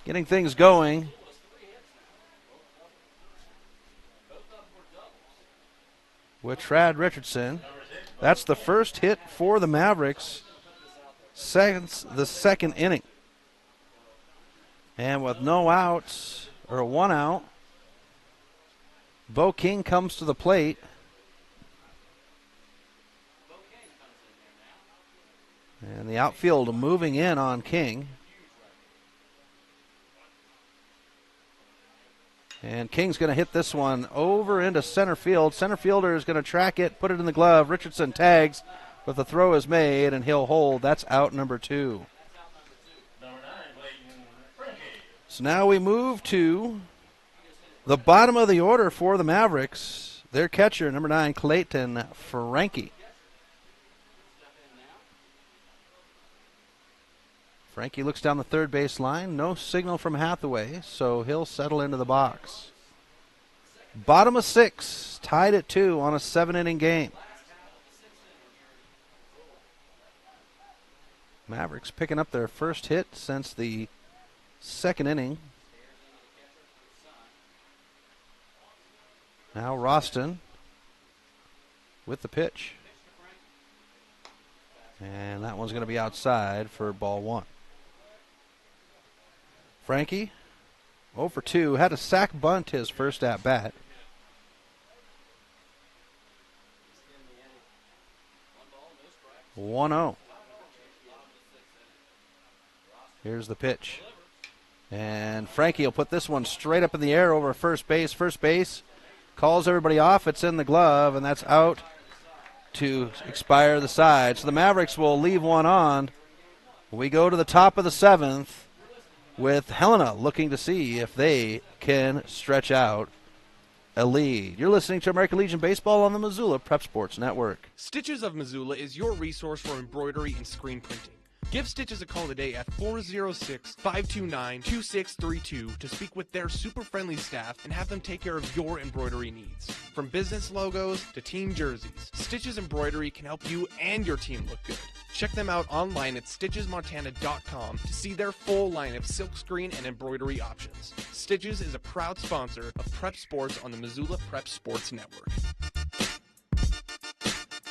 getting things going. With Trad Richardson. That's the first hit for the Mavericks since the second inning. And with no outs, or one out, Bo King comes to the plate. And the outfield moving in on King. And King's going to hit this one over into center field. Center fielder is going to track it, put it in the glove. Richardson tags, but the throw is made, and he'll hold. That's out number 2. So now we move to the bottom of the order for the Mavericks. Their catcher, number 9, Clayton Frankie. Frankie looks down the third base line. No signal from Hathaway, so he'll settle into the box. Bottom of 6, tied at 2 on a 7-inning game. Mavericks picking up their first hit since the second inning. Now Roston with the pitch. And that one's going to be outside for ball 1. Frankie, 0 for 2, had a sac bunt his first at bat. (1-0). Here's the pitch. And Frankie will put this one straight up in the air over first base. First base calls everybody off. It's in the glove, and that's out to expire the side. So the Mavericks will leave one on. We go to the top of the 7th with Helena looking to see if they can stretch out a lead. You're listening to American Legion Baseball on the Missoula Prep Sports Network. Stitches of Missoula is your resource for embroidery and screen printing. Give Stitches a call today at 406-529-2632 to speak with their super friendly staff and have them take care of your embroidery needs. From business logos to team jerseys, Stitches Embroidery can help you and your team look good. Check them out online at stitchesmontana.com to see their full line of silkscreen and embroidery options. Stitches is a proud sponsor of Prep Sports on the Missoula Prep Sports Network.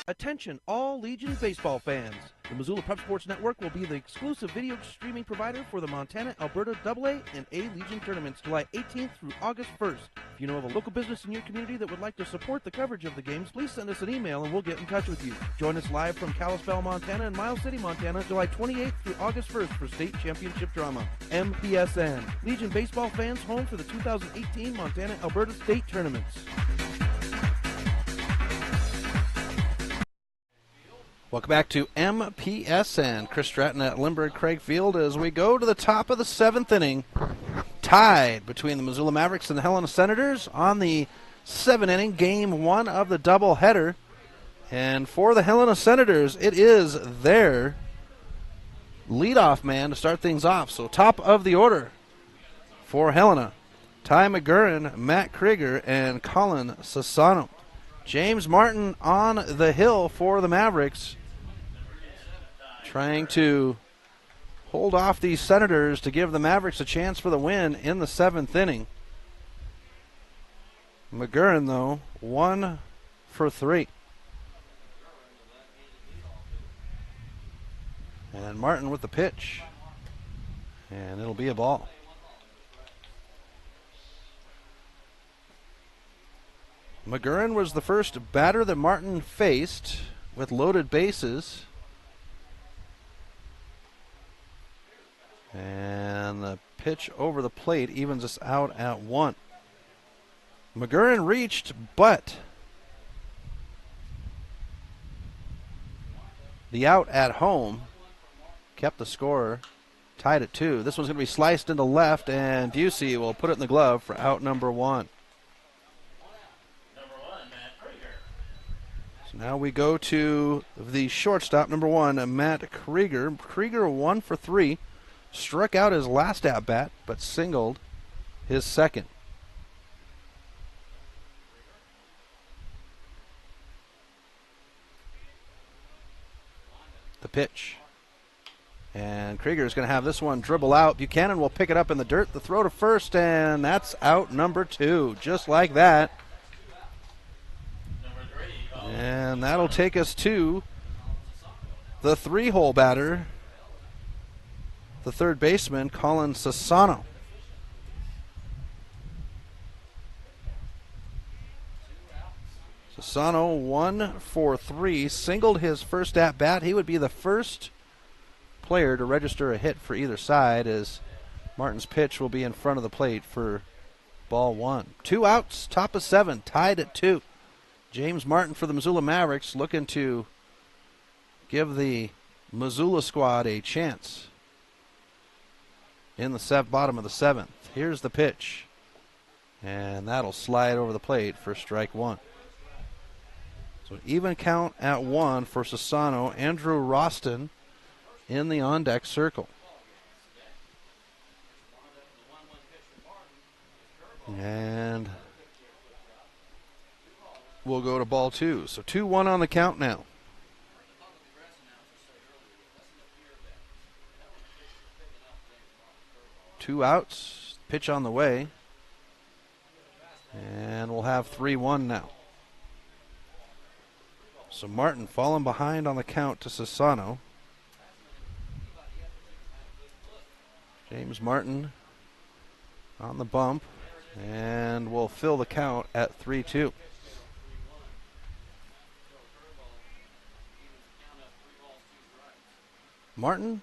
Attention all Legion baseball fans. The Missoula Prep Sports Network will be the exclusive video streaming provider for the Montana-Alberta AA and A Legion tournaments July 18th through August 1st. If you know of a local business in your community that would like to support the coverage of the games, please send us an email and we'll get in touch with you. Join us live from Kalispell, Montana and Miles City, Montana, July 28th through August 1st for state championship drama. MPSN. Legion baseball fans home for the 2018 Montana-Alberta state tournaments. Welcome back to MPSN. Chris Stratton at Lindbergh Craig Field as we go to the top of the 7th inning. Tied between the Missoula Mavericks and the Helena Senators on the 7th inning, game 1 of the doubleheader. And for the Helena Senators, it is their leadoff man to start things off. So top of the order for Helena, Ty McGurran, Matt Krieger, and Colin Sassano. James Martin on the hill for the Mavericks, trying to hold off these Senators to give the Mavericks a chance for the win in the 7th inning. McGurran, though, 1 for 3. And Martin with the pitch. And it'll be a ball. McGurran was the first batter that Martin faced with loaded bases. And the pitch over the plate evens us out at 1. McGurran reached, but the out at home kept the score tied at 2. This one's going to be sliced into left, and Busey will put it in the glove for out number 1. So now we go to the shortstop, number 1, Matt Krieger. Krieger 1 for 3. Struck out his last at-bat, but singled his second. The pitch. And Krieger is going to have this one dribble out. Buchanan will pick it up in the dirt. The throw to first, and that's out number 2, just like that. And that'll take us to the 3-hole batter, the third baseman, Colin Sassano. Sassano 1 for 3, singled his first at-bat. He would be the first player to register a hit for either side, as Martin's pitch will be in front of the plate for ball 1. 2 outs, top of 7, tied at 2. James Martin for the Missoula Mavericks looking to give the Missoula squad a chance in the bottom of the 7th. Here's the pitch, and that'll slide over the plate for strike 1. So even count at 1 for Sassano. Andrew Roston in the on-deck circle. And we'll go to ball 2. So 2-1 on the count now. Two outs, pitch on the way. And we'll have 3-1 now. So Martin falling behind on the count to Sassano. James Martin on the bump, and we'll fill the count at 3-2. Martin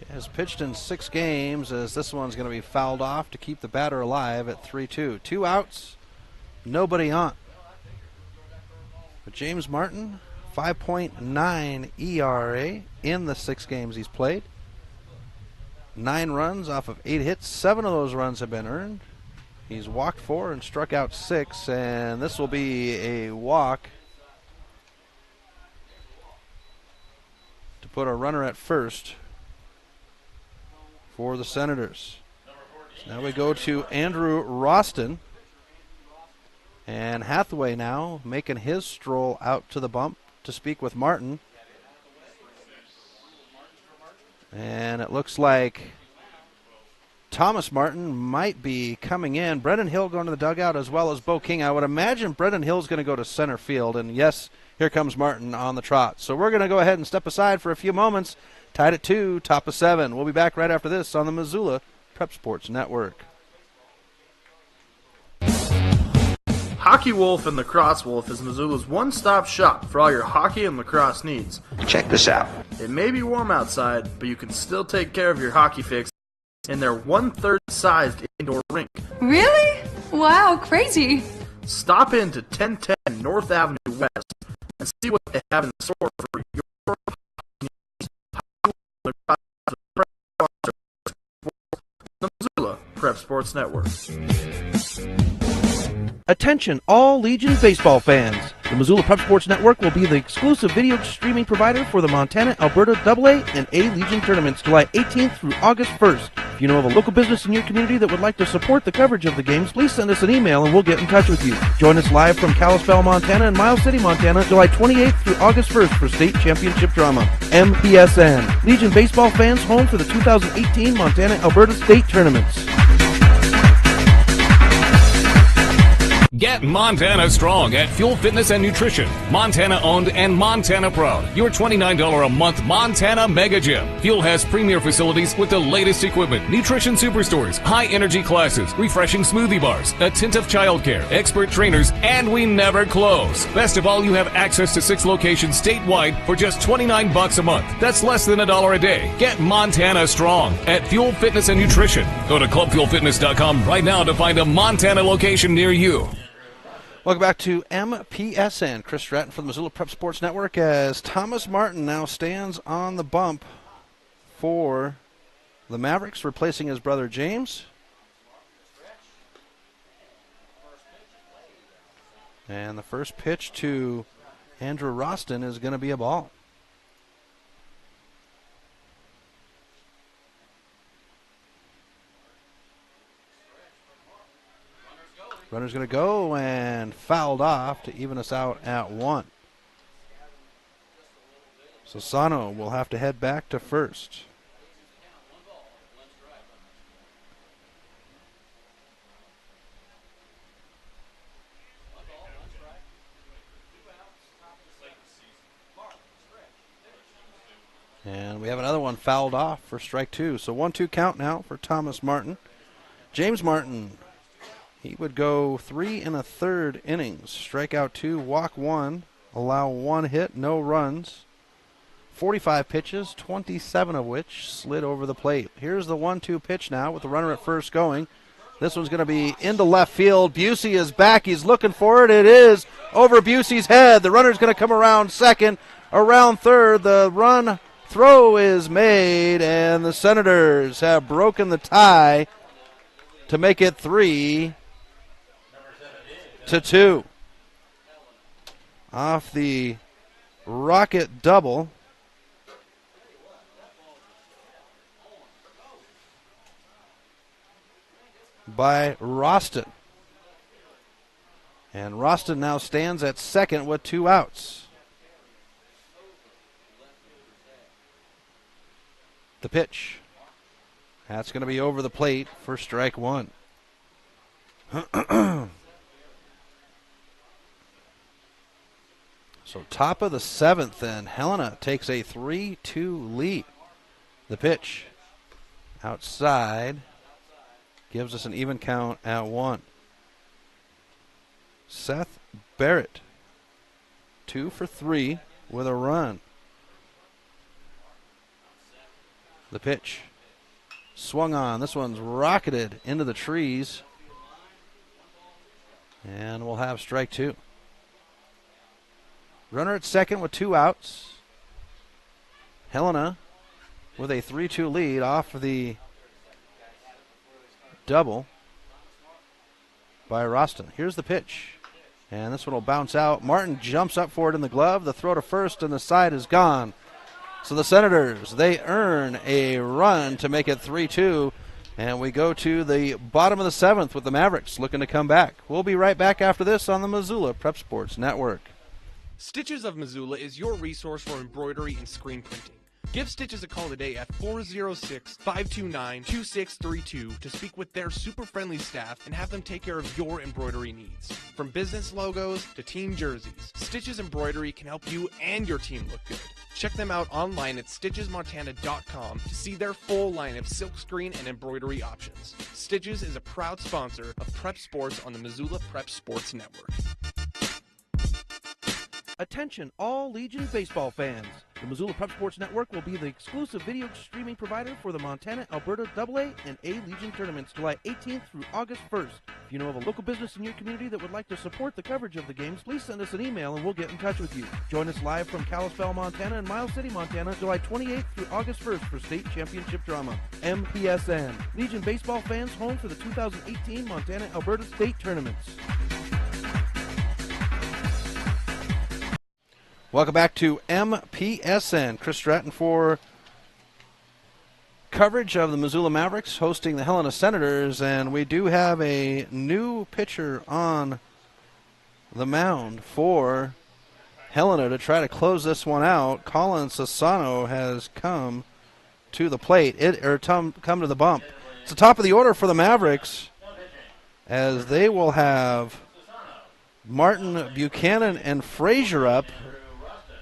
has pitched in 6 games, as this one's going to be fouled off to keep the batter alive at 3-2. 2 outs, nobody on. But James Martin, 5.9 ERA in the 6 games he's played. 9 runs off of 8 hits. 7 of those runs have been earned. He's walked 4 and struck out 6, and this will be a walk to put a runner at first for the Senators. So now we go to Andrew Roston. And Hathaway now making his stroll out to the bump to speak with Martin. And it looks like Thomas Martin might be coming in. Brendan Hill going to the dugout as well as Bo King. I would imagine Brendan Hill's going to go to center field. And, yes, here comes Martin on the trot. So we're going to go ahead and step aside for a few moments. Tied at 2, top of 7. We'll be back right after this on the Missoula Prep Sports Network. Hockey Wolf and Lacrosse Wolf is Missoula's one-stop shop for all your hockey and lacrosse needs. Check this out. It may be warm outside, but you can still take care of your hockey fix in their 1/3 sized indoor rink. Really? Wow, crazy. Stop in to 1010 North Avenue West and see what they have in store for your the Missoula Prep Sports Network. Attention all Legion baseball fans. The Missoula Prep Sports Network will be the exclusive video streaming provider for the Montana, Alberta AA and A Legion tournaments July 18th through August 1st. If you know of a local business in your community that would like to support the coverage of the games, please send us an email and we'll get in touch with you. Join us live from Kalispell, Montana and Miles City, Montana, July 28th through August 1st for state championship drama. MPSN. Legion baseball fans home for the 2018 Montana, Alberta state tournaments. Get Montana strong at Fuel Fitness and Nutrition. Montana owned and Montana proud. Your $29 a month Montana Mega Gym. Fuel has premier facilities with the latest equipment, nutrition superstores, high energy classes, refreshing smoothie bars, attentive childcare, expert trainers, and we never close. Best of all, you have access to 6 locations statewide for just $29 a month. That's less than $1 a day. Get Montana strong at Fuel Fitness and Nutrition. Go to clubfuelfitness.com right now to find a Montana location near you. Welcome back to MPSN. Chris Stratton from the Missoula Prep Sports Network as Thomas Martin now stands on the bump for the Mavericks, replacing his brother James. And the first pitch to Andrew Roston is going to be a ball. Runner's going to go and fouled off to even us out at 1. So Sano will have to head back to first. And we have another one fouled off for strike 2. So 1-2 count now for Thomas Martin. James Martin, he would go 3 1/3 innings. Strike out 2, walk 1, allow 1 hit, no runs. 45 pitches, 27 of which slid over the plate. Here's the 1-2 pitch now with the runner at first going. This one's going to be into left field. Busey is back. He's looking for it. It is over Busey's head. The runner's going to come around second, around third. The run throw is made, and the Senators have broken the tie to make it 3-2. Off the rocket double by Roston. And Roston now stands at second with 2 outs. The pitch. That's going to be over the plate for strike 1. So top of the 7th, and Helena takes a 3-2 lead. The pitch outside gives us an even count at 1. Seth Barrett, 2 for 3 with a run. The pitch swung on. This one's rocketed into the trees. And we'll have strike 2. Runner at second with 2 outs. Helena with a 3-2 lead off of the double by Roston. Here's the pitch. And this one will bounce out. Martin jumps up for it in the glove. The throw to first and the side is gone. So the Senators, they earn a run to make it 3-2. And we go to the bottom of the 7th with the Mavericks looking to come back. We'll be right back after this on the Missoula Prep Sports Network. Stitches of Missoula is your resource for embroidery and screen printing. Give Stitches a call today at 406-529-2632 to speak with their super friendly staff and have them take care of your embroidery needs. From business logos to team jerseys, Stitches Embroidery can help you and your team look good. Check them out online at stitchesmontana.com to see their full line of silkscreen and embroidery options. Stitches is a proud sponsor of Prep Sports on the Missoula Prep Sports Network. Attention all Legion baseball fans. The Missoula Prep Sports Network will be the exclusive video streaming provider for the Montana-Alberta AA and A Legion tournaments July 18th through August 1st. If you know of a local business in your community that would like to support the coverage of the games, please send us an email and we'll get in touch with you. Join us live from Kalispell, Montana and Miles City, Montana, July 28th through August 1st for state championship drama. MPSN. Legion baseball fans home for the 2018 Montana-Alberta state tournaments. Welcome back to MPSN. Chris Stratton for coverage of the Missoula Mavericks hosting the Helena Senators, and we do have a new pitcher on the mound for Helena to try to close this one out. Colin Sassano has come to the plate, come to the bump. It's the top of the order for the Mavericks, as they will have Martin, Buchanan, and Frazier up.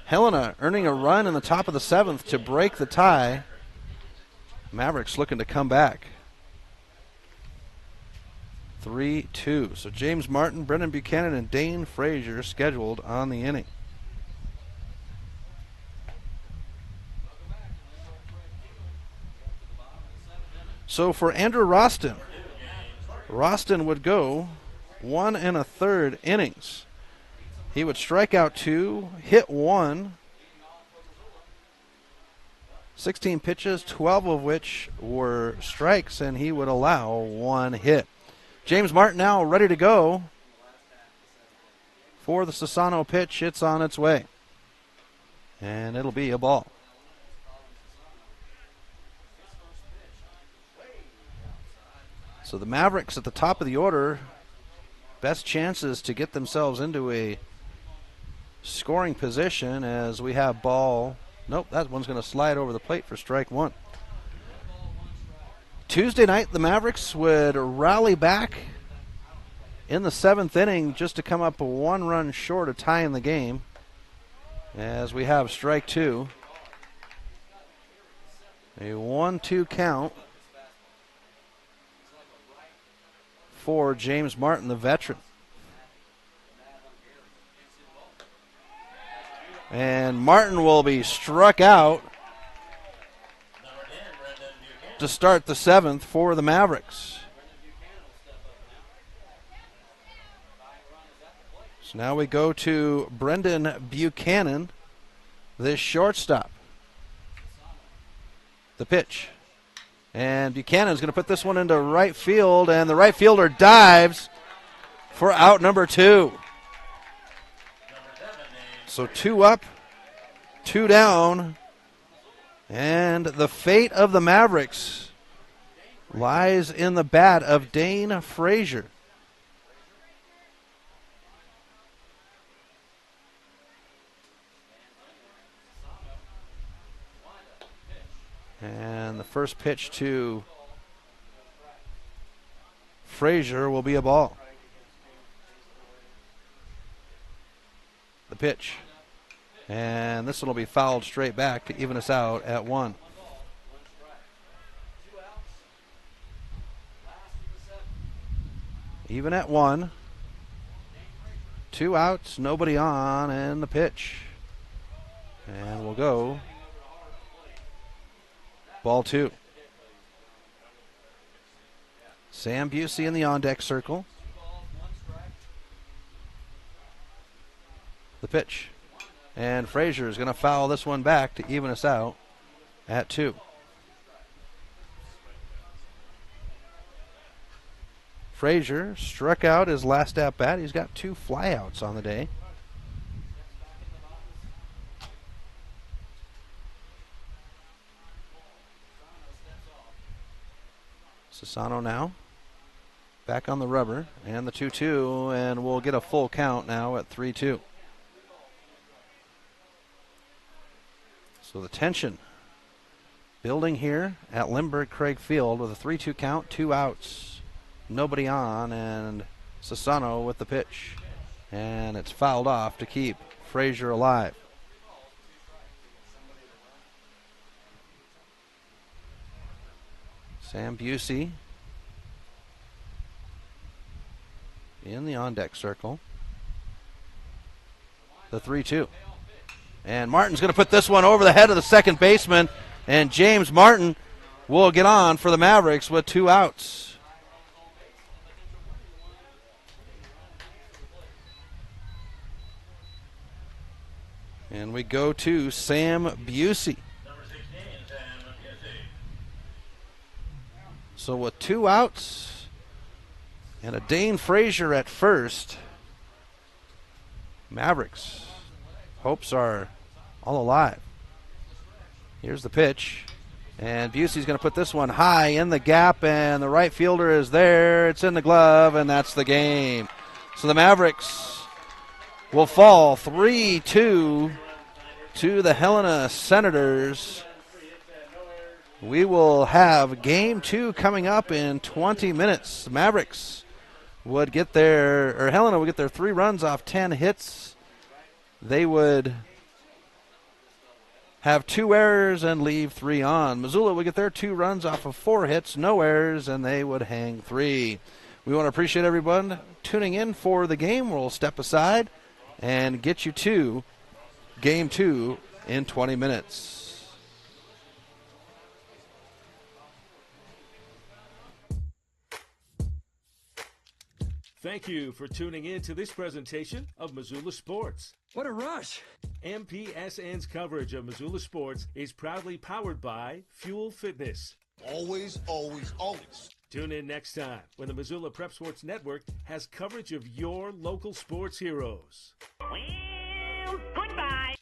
Helena earning a run in the top of the 7th to break the tie. Mavericks looking to come back. 3-2. So James Martin, Brendan Buchanan, and Dane Frazier scheduled on the inning. So for Andrew Roston would go 1 1/3 innings. He would strike out 2, hit 1, 16 pitches, 12 of which were strikes, and he would allow 1 hit. James Martin now ready to go for the Sassano pitch. It's on its way, and it'll be a ball. So the Mavericks at the top of the order, best chances to get themselves into a scoring position as we have ball. Nope, that one's going to slide over the plate for strike 1. Tuesday night, the Mavericks would rally back in the 7th inning just to come up 1 run short of tying the game as we have strike 2. A 1-2 count for James Martin, the veteran. And Martin will be struck out to start the 7th for the Mavericks. So now we go to Brendan Buchanan, this shortstop. The pitch. And Buchanan's going to put this one into right field, and the right fielder dives for out number 2. So 2 up, 2 down, and the fate of the Mavericks lies in the bat of Dane Frazier. And the first pitch to Frazier will be a ball. The pitch. And this one will be fouled straight back to even us out at 1. Even at 1. 2 outs, nobody on, and the pitch. And we'll go ball 2. Sam Busey in the on-deck circle. The pitch. And Frazier is going to foul this one back to even us out at 2. Frazier struck out his last at bat. He's got 2 flyouts on the day. Sassano now back on the rubber, and the 2-2, and we'll get a full count now at 3-2. So the tension building here at Lindbergh Craig Field with a 3-2 count, 2 outs, nobody on, and Sassano with the pitch. And it's fouled off to keep Frazier alive. Sam Busey in the on-deck circle. The 3-2. And Martin's going to put this one over the head of the second baseman, and James Martin will get on for the Mavericks with 2 outs. And we go to Sam Busey. So with 2 outs and a Dane Frazier at first, Mavericks hopes are all alive. Here's the pitch, and Busey's going to put this one high in the gap, and the right fielder is there. It's in the glove, and that's the game. So the Mavericks will fall 3-2 to the Helena Senators. We will have game 2 coming up in 20 minutes. The Mavericks would get Helena would get their 3 runs off 10 hits. They would have 2 errors and leave 3 on. Missoula would get their 2 runs off of 4 hits, no errors, and they would hang 3. We want to appreciate everyone tuning in for the game. We'll step aside and get you to game 2 in 20 minutes. Thank you for tuning in to this presentation of Missoula Sports. What a rush! MPSN's coverage of Missoula Sports is proudly powered by Fuel Fitness. Always, always, always. Tune in next time when the Missoula Prep Sports Network has coverage of your local sports heroes. Well, goodbye.